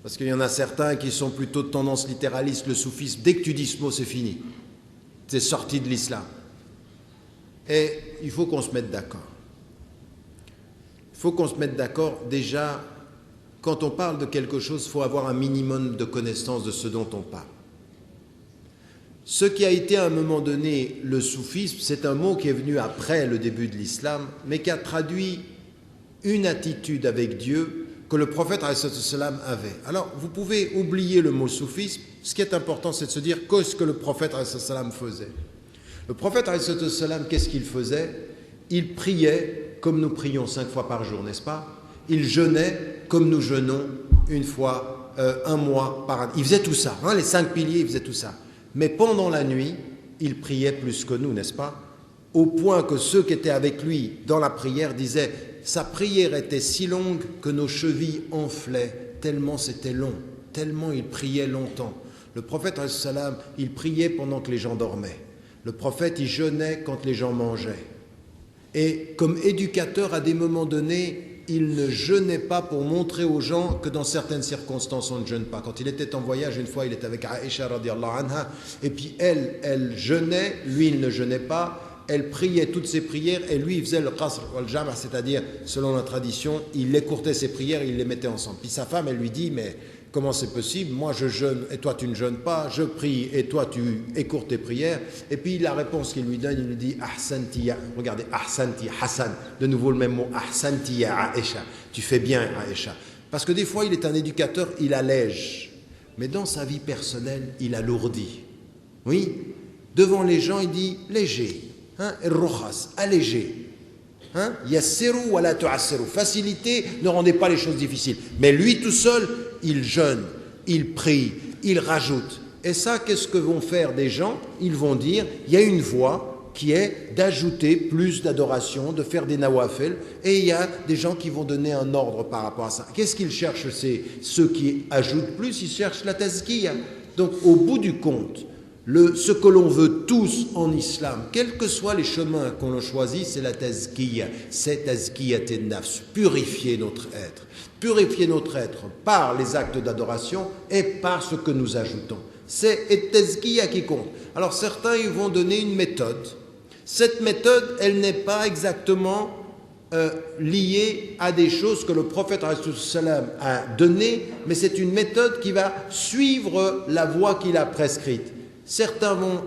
Parce qu'il y en a certains qui sont plutôt de tendance littéraliste, le soufisme. Dès que tu dis ce mot, c'est fini. C'est sorti de l'islam. Et il faut qu'on se mette d'accord. Il faut qu'on se mette d'accord. Déjà, quand on parle de quelque chose, il faut avoir un minimum de connaissance de ce dont on parle. Ce qui a été à un moment donné le soufisme, c'est un mot qui est venu après le début de l'islam, mais qui a traduit une attitude avec Dieu que le prophète ﷺ avait. Alors, vous pouvez oublier le mot soufisme. Ce qui est important, c'est de se dire qu'est-ce que le prophète ﷺ faisait. Le prophète ﷺ, qu'est-ce qu'il faisait? Il priait comme nous prions 5 fois par jour, n'est-ce pas? Il jeûnait comme nous jeûnons une fois, un mois par an. Il faisait tout ça, hein, les 5 piliers, il faisait tout ça. Mais pendant la nuit, il priait plus que nous, n'est-ce pas? Au point que ceux qui étaient avec lui dans la prière disaient sa prière était si longue que nos chevilles enflaient, tellement c'était long, tellement il priait longtemps. Le prophète, il priait pendant que les gens dormaient. Le prophète, il jeûnait quand les gens mangeaient. Et comme éducateur, à des moments donnés, il ne jeûnait pas pour montrer aux gens que dans certaines circonstances, on ne jeûne pas. Quand il était en voyage, une fois, il était avec Aïcha, radiallahu anha, et puis elle jeûnait, lui, il ne jeûnait pas. Elle priait toutes ses prières et lui, il faisait le qasr wal-jam', c'est-à-dire, selon la tradition, il écourtait ses prières et il les mettait ensemble. Puis sa femme, elle lui dit, mais comment c'est possible? Moi, je jeûne et toi, tu ne jeûnes pas. Je prie et toi, tu écourtes tes prières. Et puis, la réponse qu'il lui donne, il lui dit, ahsanti ya, regardez, ahsanti, Hassan, de nouveau le même mot, ahsanti ya Aïcha. Tu fais bien, Aïcha. Parce que des fois, il est un éducateur, il allège. Mais dans sa vie personnelle, il alourdit. Oui? Devant les gens, il dit, léger. Rojas, allégé. Yassiru wa la tu'assiru. Facilité, ne rendez pas les choses difficiles. Mais lui tout seul, il jeûne, il prie, il rajoute. Et ça, qu'est-ce que vont faire des gens? Ils vont dire, il y a une voie qui est d'ajouter plus d'adoration, de faire des nawafil, et il y a des gens qui vont donner un ordre par rapport à ça. Qu'est-ce qu'ils cherchent? C'est ceux qui ajoutent plus, ils cherchent la tazkiya. Donc, au bout du compte, ce que l'on veut tous en islam, quels que soient les chemins qu'on choisit, c'est la tazkiya, c'est tazkiyat an-nafs, purifier notre être par les actes d'adoration et par ce que nous ajoutons. C'est tazkiya qui compte. Alors certains, ils vont donner une méthode. Cette méthode, elle n'est pas exactement liée à des choses que le prophète a données, mais c'est une méthode qui va suivre la voie qu'il a prescrite. Certains vont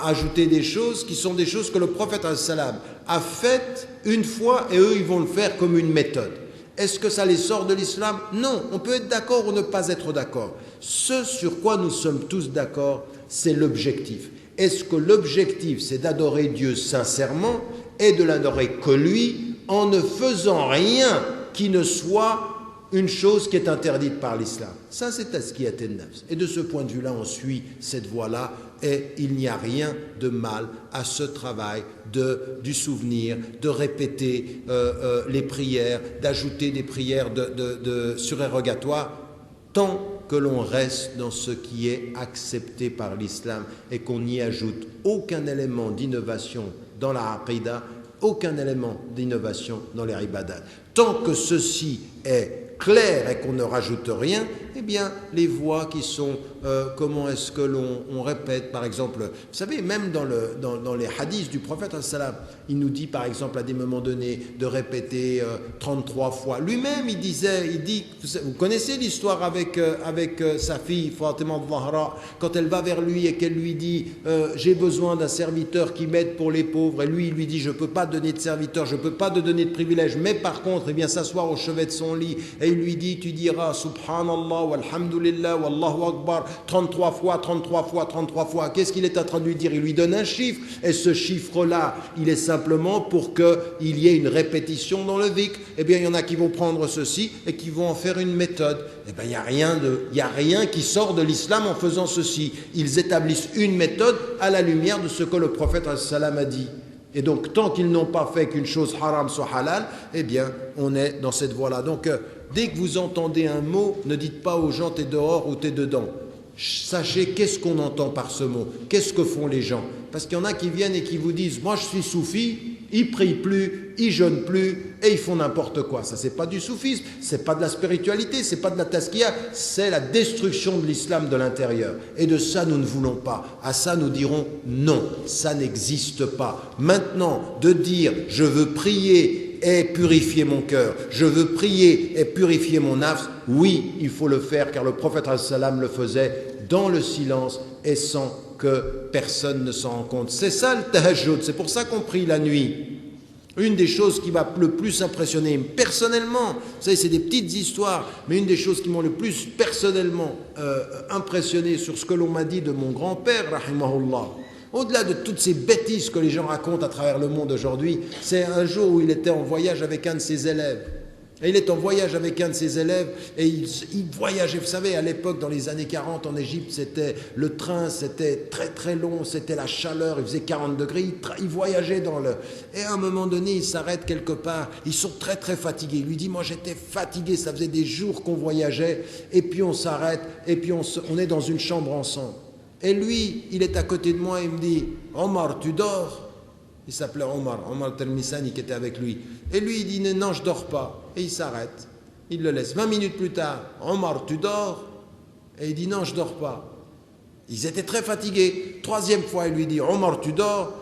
ajouter des choses qui sont des choses que le prophète a faites une fois et eux, ils vont le faire comme une méthode. Est-ce que ça les sort de l'islam? Non, on peut être d'accord ou ne pas être d'accord. Ce sur quoi nous sommes tous d'accord, c'est l'objectif. Est-ce que l'objectif, c'est d'adorer Dieu sincèrement et de l'adorer que lui en ne faisant rien qui ne soit une chose qui est interdite par l'islam? Ça, c'est tazkiyat an-nafs. Et de ce point de vue-là, on suit cette voie-là et il n'y a rien de mal à ce travail du souvenir, de répéter les prières, d'ajouter des prières surérogatoires, tant que l'on reste dans ce qui est accepté par l'islam et qu'on n'y ajoute aucun élément d'innovation dans la aqidah, aucun élément d'innovation dans les ibadat. Tant que ceci est clair et qu'on ne rajoute rien, Eh bien, les voix qui sont, comment est-ce que l'on répète, par exemple, vous savez, même dans les hadiths du prophète, il nous dit, par exemple, à des moments donnés, de répéter 33 fois. Lui-même, il dit, vous connaissez l'histoire avec sa fille, Fatima al-Zahra, quand elle va vers lui et qu'elle lui dit, j'ai besoin d'un serviteur qui m'aide pour les pauvres, et lui, il lui dit, je ne peux pas donner de serviteur, je ne peux pas te donner de privilège, mais par contre, eh bien, s'asseoir au chevet de son lit, et il lui dit, tu diras, subhanallah, walhamdulillah, wallahu akbar, 33 fois, 33 fois, 33 fois. Qu'est-ce qu'il est en train de lui dire? Il lui donne un chiffre, et ce chiffre-là, il est simplement pour qu'il y ait une répétition dans le dhikr. Eh bien, il y en a qui vont prendre ceci, et qui vont en faire une méthode. Eh bien, il n'y a rien qui sort de l'islam en faisant ceci. Ils établissent une méthode à la lumière de ce que le prophète sallam a dit. Et donc, tant qu'ils n'ont pas fait qu'une chose haram soit halal, eh bien, on est dans cette voie-là. Donc, dès que vous entendez un mot, ne dites pas aux gens « t'es dehors » ou « t'es dedans ». Sachez qu'est-ce qu'on entend par ce mot, qu'est-ce que font les gens. Parce qu'il y en a qui viennent et qui vous disent « moi je suis soufi », ils prient plus, ils jeûnent plus et ils font n'importe quoi. Ça, c'est pas du soufisme, c'est pas de la spiritualité, c'est pas de la tazkiya, c'est la destruction de l'islam de l'intérieur. Et de ça, nous ne voulons pas. À ça, nous dirons non, ça n'existe pas. Maintenant, de dire je veux prier et purifier mon cœur, je veux prier et purifier mon nafs, oui, il faut le faire car le prophète sallam le faisait dans le silence et sans que personne ne s'en rende compte. C'est ça le tahajjud, c'est pour ça qu'on prie la nuit. Une des choses qui m'a le plus impressionné personnellement, vous savez, c'est des petites histoires, mais une des choses qui m'ont le plus personnellement impressionné sur ce que l'on m'a dit de mon grand-père, rahimahullah, au-delà de toutes ces bêtises que les gens racontent à travers le monde aujourd'hui, c'est un jour où il était en voyage avec un de ses élèves. Et il est en voyage avec un de ses élèves et il voyageait. Vous savez, à l'époque, dans les années 40, en Égypte, c'était le train, c'était très très long, c'était la chaleur, il faisait 40 degrés, il voyageait dans le... Et à un moment donné, il s'arrête quelque part, ils sont très très fatigués. Il lui dit, moi j'étais fatigué, ça faisait des jours qu'on voyageait, et puis on s'arrête, et puis on est dans une chambre ensemble. Et lui, il est à côté de moi, il me dit, Omar, tu dors? Il s'appelait Omar Telmisani qui était avec lui. Et lui, il dit, non, je dors pas. Et il s'arrête. Il le laisse. 20 minutes plus tard, Omar, tu dors? Et il dit, non, je dors pas. Ils étaient très fatigués. Troisième fois, il lui dit, Omar, tu dors?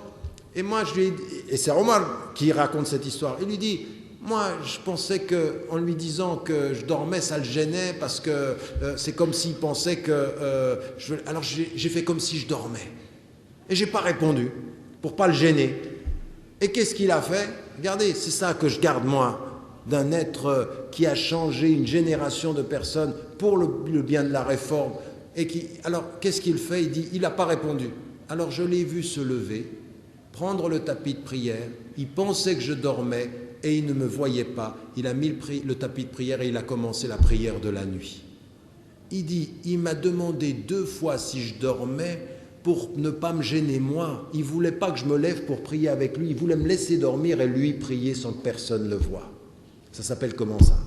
Et moi, je lui dis, et c'est Omar qui raconte cette histoire. Il lui dit, moi, je pensais qu'en lui disant que je dormais, ça le gênait parce que c'est comme s'il pensait que... Alors j'ai fait comme si je dormais. Et j'ai pas répondu pour pas le gêner. Et qu'est-ce qu'il a fait? Regardez, c'est ça que je garde moi, d'un être qui a changé une génération de personnes pour le bien de la réforme. Alors, qu'est-ce qu'il fait? Il dit, il n'a pas répondu. Alors, je l'ai vu se lever, prendre le tapis de prière. Il pensait que je dormais et il ne me voyait pas. Il a mis le tapis de prière et il a commencé la prière de la nuit. Il dit, il m'a demandé 2 fois si je dormais pour ne pas me gêner moi. Il ne voulait pas que je me lève pour prier avec lui. Il voulait me laisser dormir et lui prier sans que personne le voie. Ça s'appelle comment ça?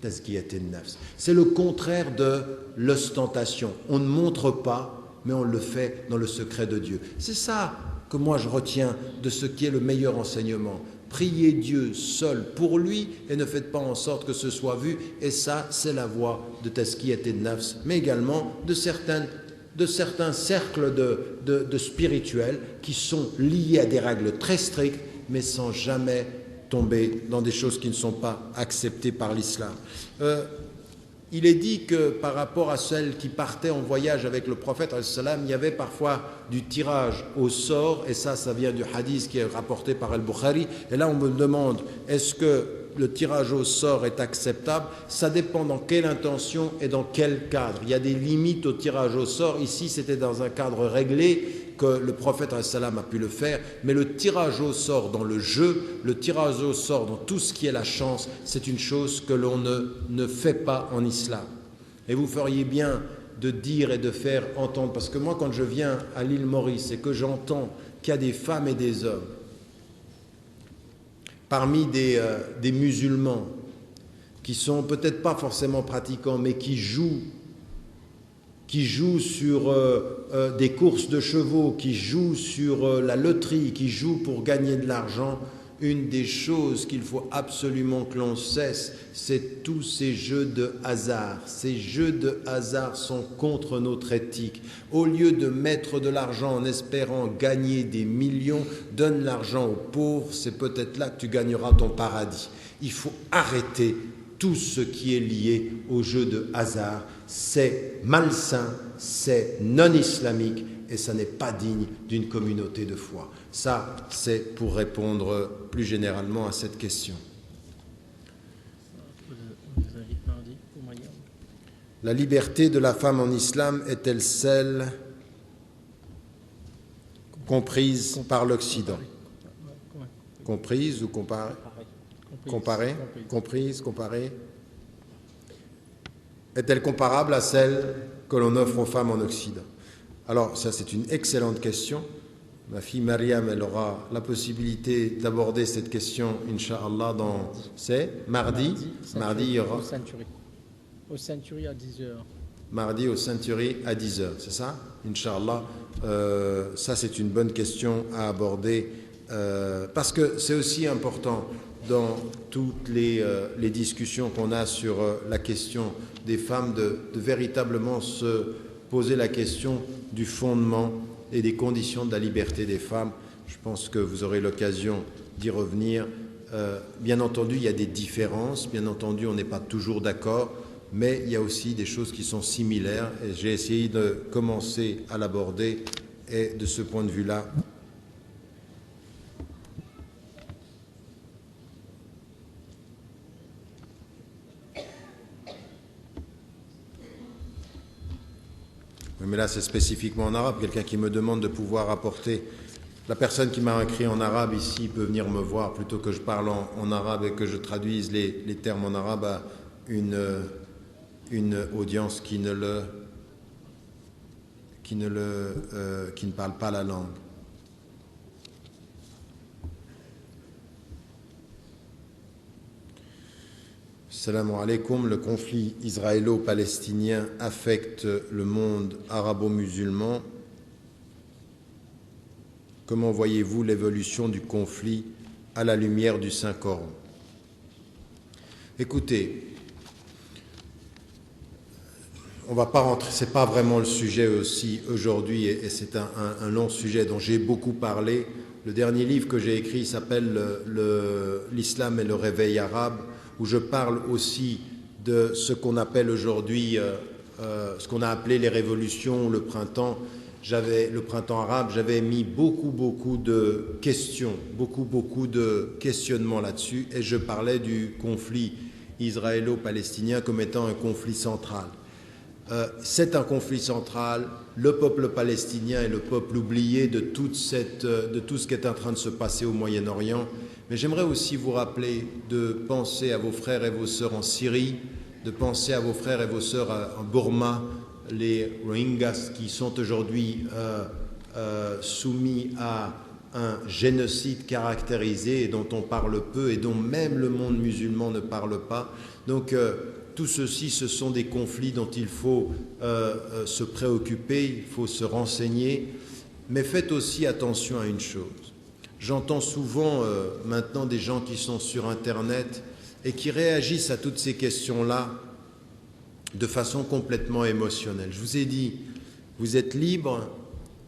Tazkiyat an-nafs. C'est le contraire de l'ostentation. On ne montre pas, mais on le fait dans le secret de Dieu. C'est ça que moi je retiens de ce qui est le meilleur enseignement. Priez Dieu seul pour lui et ne faites pas en sorte que ce soit vu. Et ça, c'est la voie de Tazkiyat an-nafs, mais également de certains cercles de spirituels qui sont liés à des règles très strictes, mais sans jamais tomber dans des choses qui ne sont pas acceptées par l'islam. Il est dit que par rapport à celles qui partaient en voyage avec le prophète, il y avait parfois du tirage au sort, et ça vient du hadith qui est rapporté par Al-Bukhari. Et là, on me demande, est-ce que le tirage au sort est acceptable? Ça dépend dans quelle intention et dans quel cadre. Il y a des limites au tirage au sort. Ici, c'était dans un cadre réglé que le prophète a pu le faire, mais le tirage au sort dans le jeu, le tirage au sort dans tout ce qui est la chance, c'est une chose que l'on ne fait pas en islam. Et vous feriez bien de dire et de faire entendre, parce que moi quand je viens à l'île Maurice et que j'entends qu'il y a des femmes et des hommes parmi des musulmans qui sont peut-être pas forcément pratiquants, mais qui jouent sur des courses de chevaux, qui jouent sur la loterie, qui jouent pour gagner de l'argent, une des choses qu'il faut absolument que l'on cesse, c'est tous ces jeux de hasard. Ces jeux de hasard sont contre notre éthique. Au lieu de mettre de l'argent en espérant gagner des millions, donne l'argent aux pauvres, c'est peut-être là que tu gagneras ton paradis. Il faut arrêter tout ce qui est lié aux jeux de hasard. C'est malsain, c'est non islamique et ça n'est pas digne d'une communauté de foi. Ça, c'est pour répondre plus généralement à cette question. La liberté de la femme en islam est-elle celle comprise par l'Occident? Comprise ou comparée? Comparée? Comprise, comparée? Est-elle comparable à celle que l'on offre aux femmes en Occident? Alors, ça, c'est une excellente question. Ma fille Mariam, elle aura la possibilité d'aborder cette question, Inch'Allah, c'est mardi. Mardi, il y aura. Au Century à 10h. Mardi au Century à 10h, c'est ça? Inch'Allah. Ça, c'est une bonne question à aborder parce que c'est aussi important dans toutes les discussions qu'on a sur la question des femmes de véritablement se poser la question du fondement et des conditions de la liberté des femmes. Je pense que vous aurez l'occasion d'y revenir. Bien entendu, il y a des différences. Bien entendu, on n'est pas toujours d'accord. Mais il y a aussi des choses qui sont similaires. Et j'ai essayé de commencer à l'aborder. Et de ce point de vue-là, mais là, c'est spécifiquement en arabe. Quelqu'un qui me demande de pouvoir apporter... La personne qui m'a écrit en arabe ici peut venir me voir plutôt que je parle en arabe et que je traduise les termes en arabe à une audience qui ne parle pas la langue. Salam alaikum. Le conflit israélo-palestinien affecte le monde arabo-musulman. Comment voyez-vous l'évolution du conflit à la lumière du Saint-Coran? Écoutez, on ne va pas rentrer, ce n'est pas vraiment le sujet aussi aujourd'hui, et c'est un long sujet dont j'ai beaucoup parlé. Le dernier livre que j'ai écrit s'appelle L'Islam et le réveil arabe, où je parle aussi de ce qu'on appelle aujourd'hui, ce qu'on a appelé les révolutions, le printemps arabe. J'avais mis beaucoup de questions, beaucoup de questionnements là-dessus, et je parlais du conflit israélo-palestinien comme étant un conflit central. C'est un conflit central. Le peuple palestinien est le peuple oublié de tout ce qui est en train de se passer au Moyen-Orient. Mais j'aimerais aussi vous rappeler de penser à vos frères et vos sœurs en Syrie, de penser à vos frères et vos sœurs en Burma, les Rohingyas qui sont aujourd'hui soumis à un génocide caractérisé et dont on parle peu et dont même le monde musulman ne parle pas. Donc tout ceci, ce sont des conflits dont il faut se préoccuper, il faut se renseigner, mais faites aussi attention à une chose. J'entends souvent maintenant des gens qui sont sur Internet et qui réagissent à toutes ces questions-là de façon complètement émotionnelle. Je vous ai dit, vous êtes libre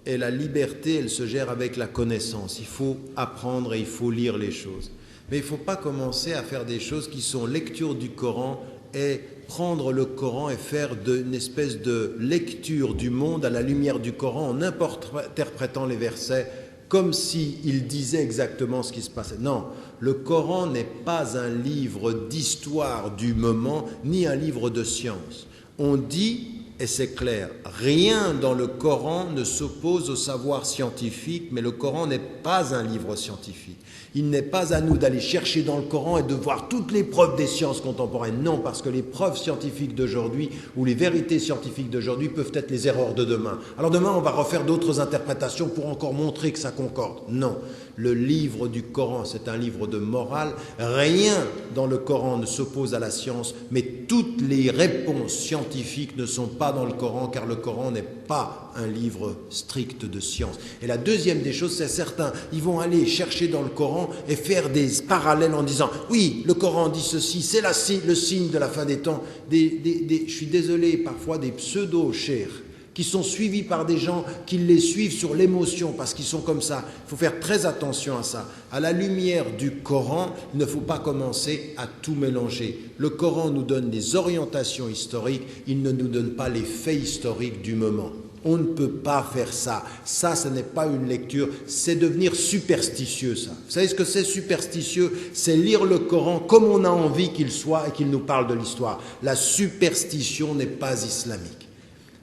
et la liberté, elle se gère avec la connaissance. Il faut apprendre et il faut lire les choses. Mais il ne faut pas commencer à faire des choses qui sont lecture du Coran et prendre le Coran et faire une espèce de lecture du monde à la lumière du Coran en interprétant les versets comme s'il disait exactement ce qui se passait. Non, le Coran n'est pas un livre d'histoire du moment, ni un livre de science. On dit, et c'est clair, rien dans le Coran ne s'oppose au savoir scientifique, mais le Coran n'est pas un livre scientifique. Il n'est pas à nous d'aller chercher dans le Coran et de voir toutes les preuves des sciences contemporaines. Non, parce que les preuves scientifiques d'aujourd'hui ou les vérités scientifiques d'aujourd'hui peuvent être les erreurs de demain. Alors demain, on va refaire d'autres interprétations pour encore montrer que ça concorde. Non, le livre du Coran, c'est un livre de morale. Rien dans le Coran ne s'oppose à la science, mais toutes les réponses scientifiques ne sont pas pas dans le Coran, car le Coran n'est pas un livre strict de science. Et la deuxième des choses, c'est certains, ils vont aller chercher dans le Coran et faire des parallèles en disant, oui, le Coran dit ceci, c'est le signe de la fin des temps. Je suis désolé, parfois des pseudo-chers, qui sont suivis par des gens qui les suivent sur l'émotion, parce qu'ils sont comme ça. Il faut faire très attention à ça. À la lumière du Coran, il ne faut pas commencer à tout mélanger. Le Coran nous donne des orientations historiques, il ne nous donne pas les faits historiques du moment. On ne peut pas faire ça. Ça, ce n'est pas une lecture, c'est devenir superstitieux, ça. Vous savez ce que c'est superstitieux? C'est lire le Coran comme on a envie qu'il soit et qu'il nous parle de l'histoire. La superstition n'est pas islamique.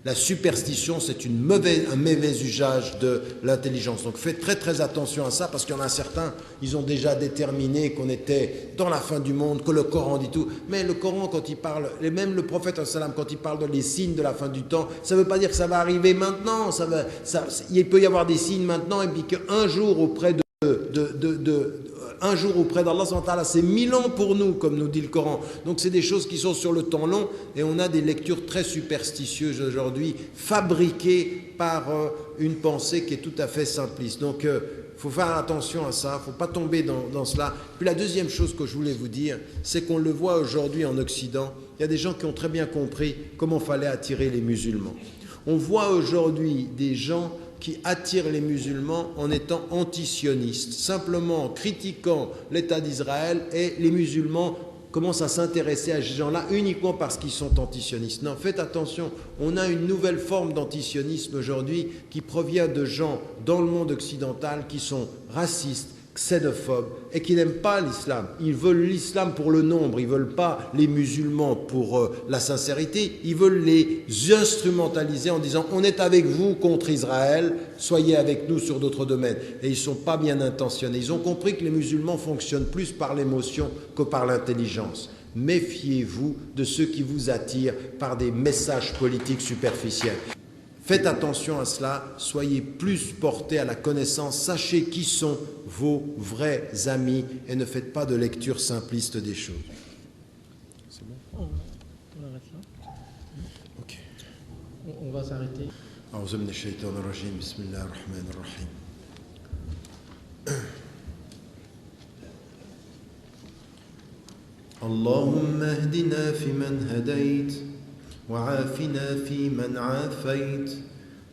La superstition, c'est un mauvais usage de l'intelligence. Donc faites très très attention à ça, parce qu'il y en a certains, ils ont déjà déterminé qu'on était dans la fin du monde, que le Coran dit tout. Mais le Coran, quand il parle, et même le prophète, quand il parle des signes de la fin du temps, ça ne veut pas dire que ça va arriver maintenant. Il peut y avoir des signes maintenant, et puis qu'un jour auprès un jour auprès d'Allah, c'est 1000 ans pour nous, comme nous dit le Coran. Donc c'est des choses qui sont sur le temps long, et on a des lectures très superstitieuses aujourd'hui, fabriquées par une pensée qui est tout à fait simpliste. Donc il faut faire attention à ça, il ne faut pas tomber dans cela. Puis la deuxième chose que je voulais vous dire, c'est qu'on le voit aujourd'hui en Occident, il y a des gens qui ont très bien compris comment il fallait attirer les musulmans. On voit aujourd'hui des gens qui attirent les musulmans en étant antisionistes, simplement en critiquant l'État d'Israël, et les musulmans commencent à s'intéresser à ces gens-là uniquement parce qu'ils sont antisionistes. Non, faites attention, on a une nouvelle forme d'antisionisme aujourd'hui qui provient de gens dans le monde occidental qui sont racistes, xénophobes et qui n'aiment pas l'islam. Ils veulent l'islam pour le nombre, ils ne veulent pas les musulmans pour la sincérité, ils veulent les instrumentaliser en disant on est avec vous contre Israël, soyez avec nous sur d'autres domaines. Et ils ne sont pas bien intentionnés. Ils ont compris que les musulmans fonctionnent plus par l'émotion que par l'intelligence. Méfiez-vous de ceux qui vous attirent par des messages politiques superficiels. Faites attention à cela, soyez plus portés à la connaissance, sachez qui sont vos vrais amis et ne faites pas de lecture simpliste des choses. C'est bon, on arrête là. Ok. On va s'arrêter. أعوذ من الشيطان الرجيم بسم الله الرحمن الرحيم اللهم اهدنا فيمن هديت وعافنا فيمن عافيت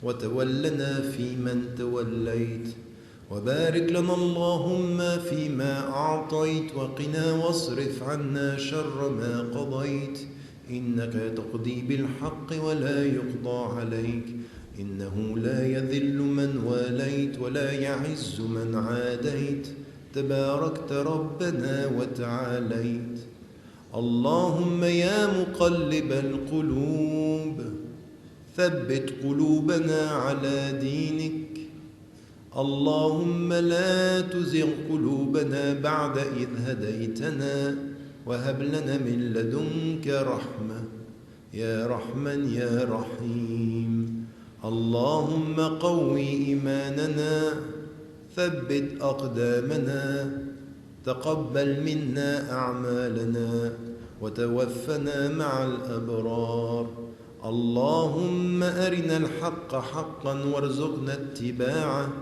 وتولنا فيمن توليت وبارك لنا اللهم فيما أعطيت وقنا واصرف عنا شر ما قضيت إنك تقضي بالحق ولا يقضى عليك إنه لا يذل من واليت ولا يعز من عاديت تباركت ربنا وتعاليت اللهم يا مقلب القلوب ثبت قلوبنا على دينك اللهم لا تزغ قلوبنا بعد إذ هديتنا وهب لنا من لدنك رحمة يا رحمن يا رحيم اللهم قوي إيماننا ثبت أقدامنا تقبل منا أعمالنا وتوفنا مع الأبرار اللهم أرنا الحق حقا وارزقنا اتباعه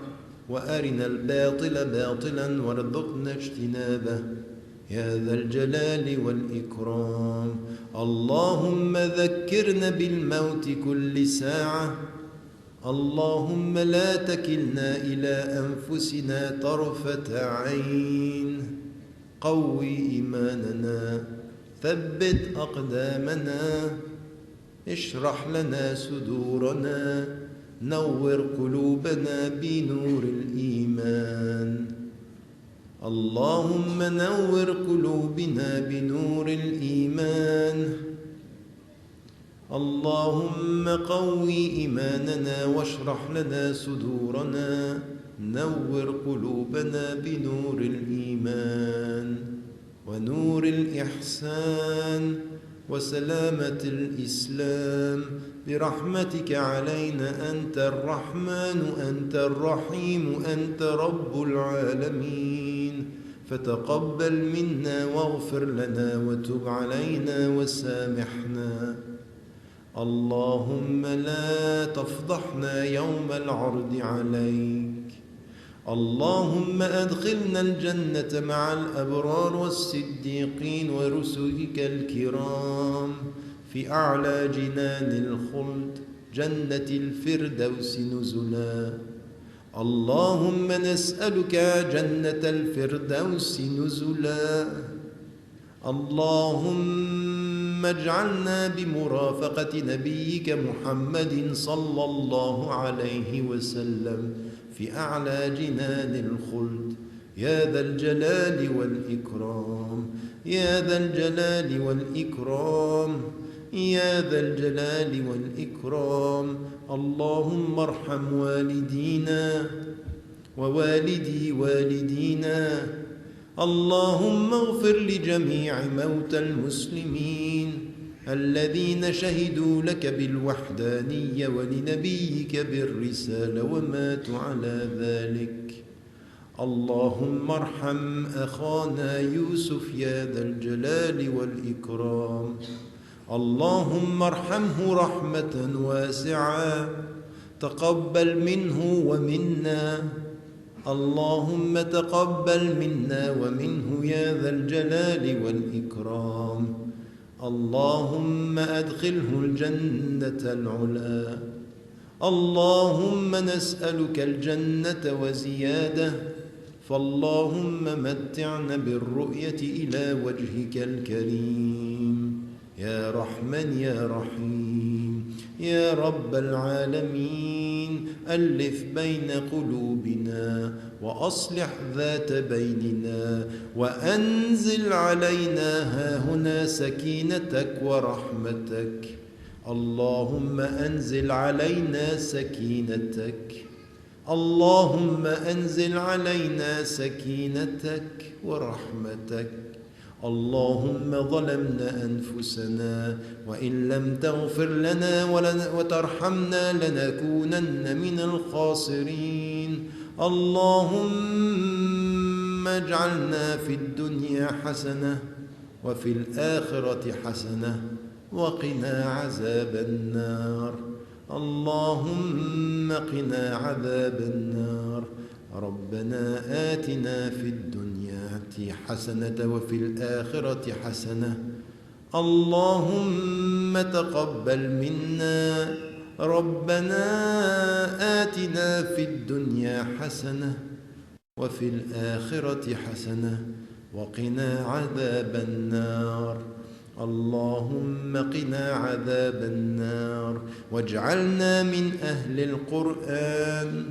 وأرنا الباطل باطلا وارزقنا اجتنابه يا ذا الجلال والإكرام اللهم ذكرنا بالموت كل ساعة اللهم لا تكلنا إلى أنفسنا طرفة عين قوي إيماننا ثبت أقدامنا اشرح لنا صدورنا نور قلوبنا بنور الإيمان اللهم نور قلوبنا بنور الإيمان اللهم قوي إيماننا واشرح لنا صدورنا نور قلوبنا بنور الإيمان ونور الإحسان وسلامة الإسلام برحمتك علينا أنت الرحمن أنت الرحيم أنت رب العالمين فتقبل منا واغفر لنا وتب علينا وسامحنا اللهم لا تفضحنا يوم العرض عليك. اللهم أدخلنا الجنة مع الأبرار والصديقين ورسلك الكرام في أعلى جنان الخلد جنة الفردوس نزلا. اللهم نسألك جنة الفردوس نزلا. اللهم اجعلنا بمرافقة نبيك محمد صلى الله عليه وسلم في أعلى جنان الخلد يا ذا الجلال والإكرام، يا ذا الجلال والإكرام، يا ذا الجلال والإكرام. اللهم ارحم والدينا ووالدي والدينا. اللهم اغفر لجميع موتى المسلمين الذين شهدوا لك بالوحدانية ولنبيك بالرسالة وماتوا على ذلك. اللهم ارحم أخانا يوسف يا ذا الجلال والإكرام. اللهم ارحمه رحمة واسعة، تقبل منه ومنا. اللهم تقبل منا ومنه يا ذا الجلال والإكرام. اللهم أدخله الجنة العلا. اللهم نسألك الجنة وزيادة، فاللهم متعنا بالرؤية إلى وجهك الكريم يا رحمن يا رحيم يا رب العالمين. ألف بين قلوبنا وأصلح ذات بيننا، وأنزل علينا هاهنا سكينتك ورحمتك. اللهم أنزل علينا سكينتك، اللهم أنزل علينا سكينتك ورحمتك. اللهم ظلمنا أنفسنا، وإن لم تغفر لنا وترحمنا لنكونن من الخاسرين. اللهم اجعلنا في الدنيا حسنة وفي الآخرة حسنة وقنا عذاب النار. اللهم قنا عذاب النار. ربنا آتنا في الدنيا حسنة وفي الآخرة حسنة. اللهم تقبل منا. ربنا آتنا في الدنيا حسنة وفي الآخرة حسنة وقنا عذاب النار. اللهم قنا عذاب النار واجعلنا من أهل القرآن.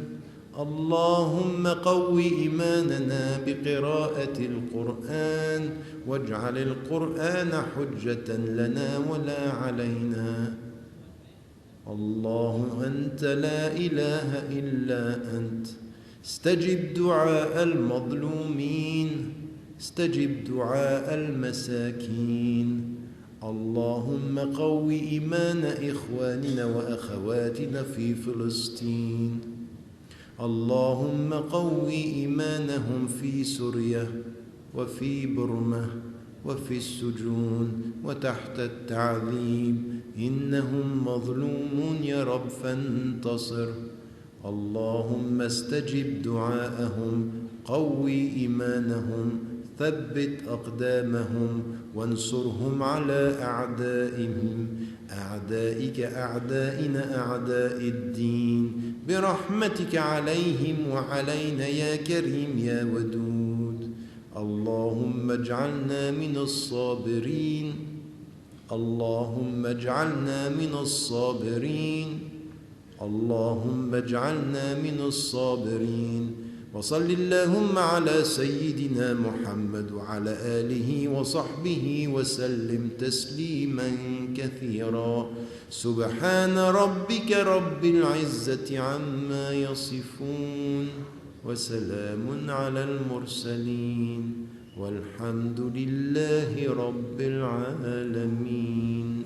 اللهم قو إيماننا بقراءة القرآن، واجعل القرآن حجة لنا ولا علينا. اللهم أنت لا إله إلا أنت، استجب دعاء المظلومين، استجب دعاء المساكين. اللهم قو إيمان إخواننا وأخواتنا في فلسطين. اللهم قو إيمانهم في سوريا وفي برما وفي السجون وتحت التعذيب. إنهم مظلومون يا رب فانتصر. اللهم استجب دعاءهم، قوي إيمانهم، ثبت أقدامهم، وانصرهم على أعدائهم، أعدائك أعدائنا أعداء الدين، برحمتك عليهم وعلينا يا كريم يا ودود. اللهم اجعلنا من الصابرين، اللهم اجعلنا من الصابرين، اللهم اجعلنا من الصابرين. وصل اللهم على سيدنا محمد وعلى آله وصحبه وسلم تسليما كثيرا. سبحان ربك رب العزة عما يصفون، وسلام على المرسلين، والحمد لله رب العالمين.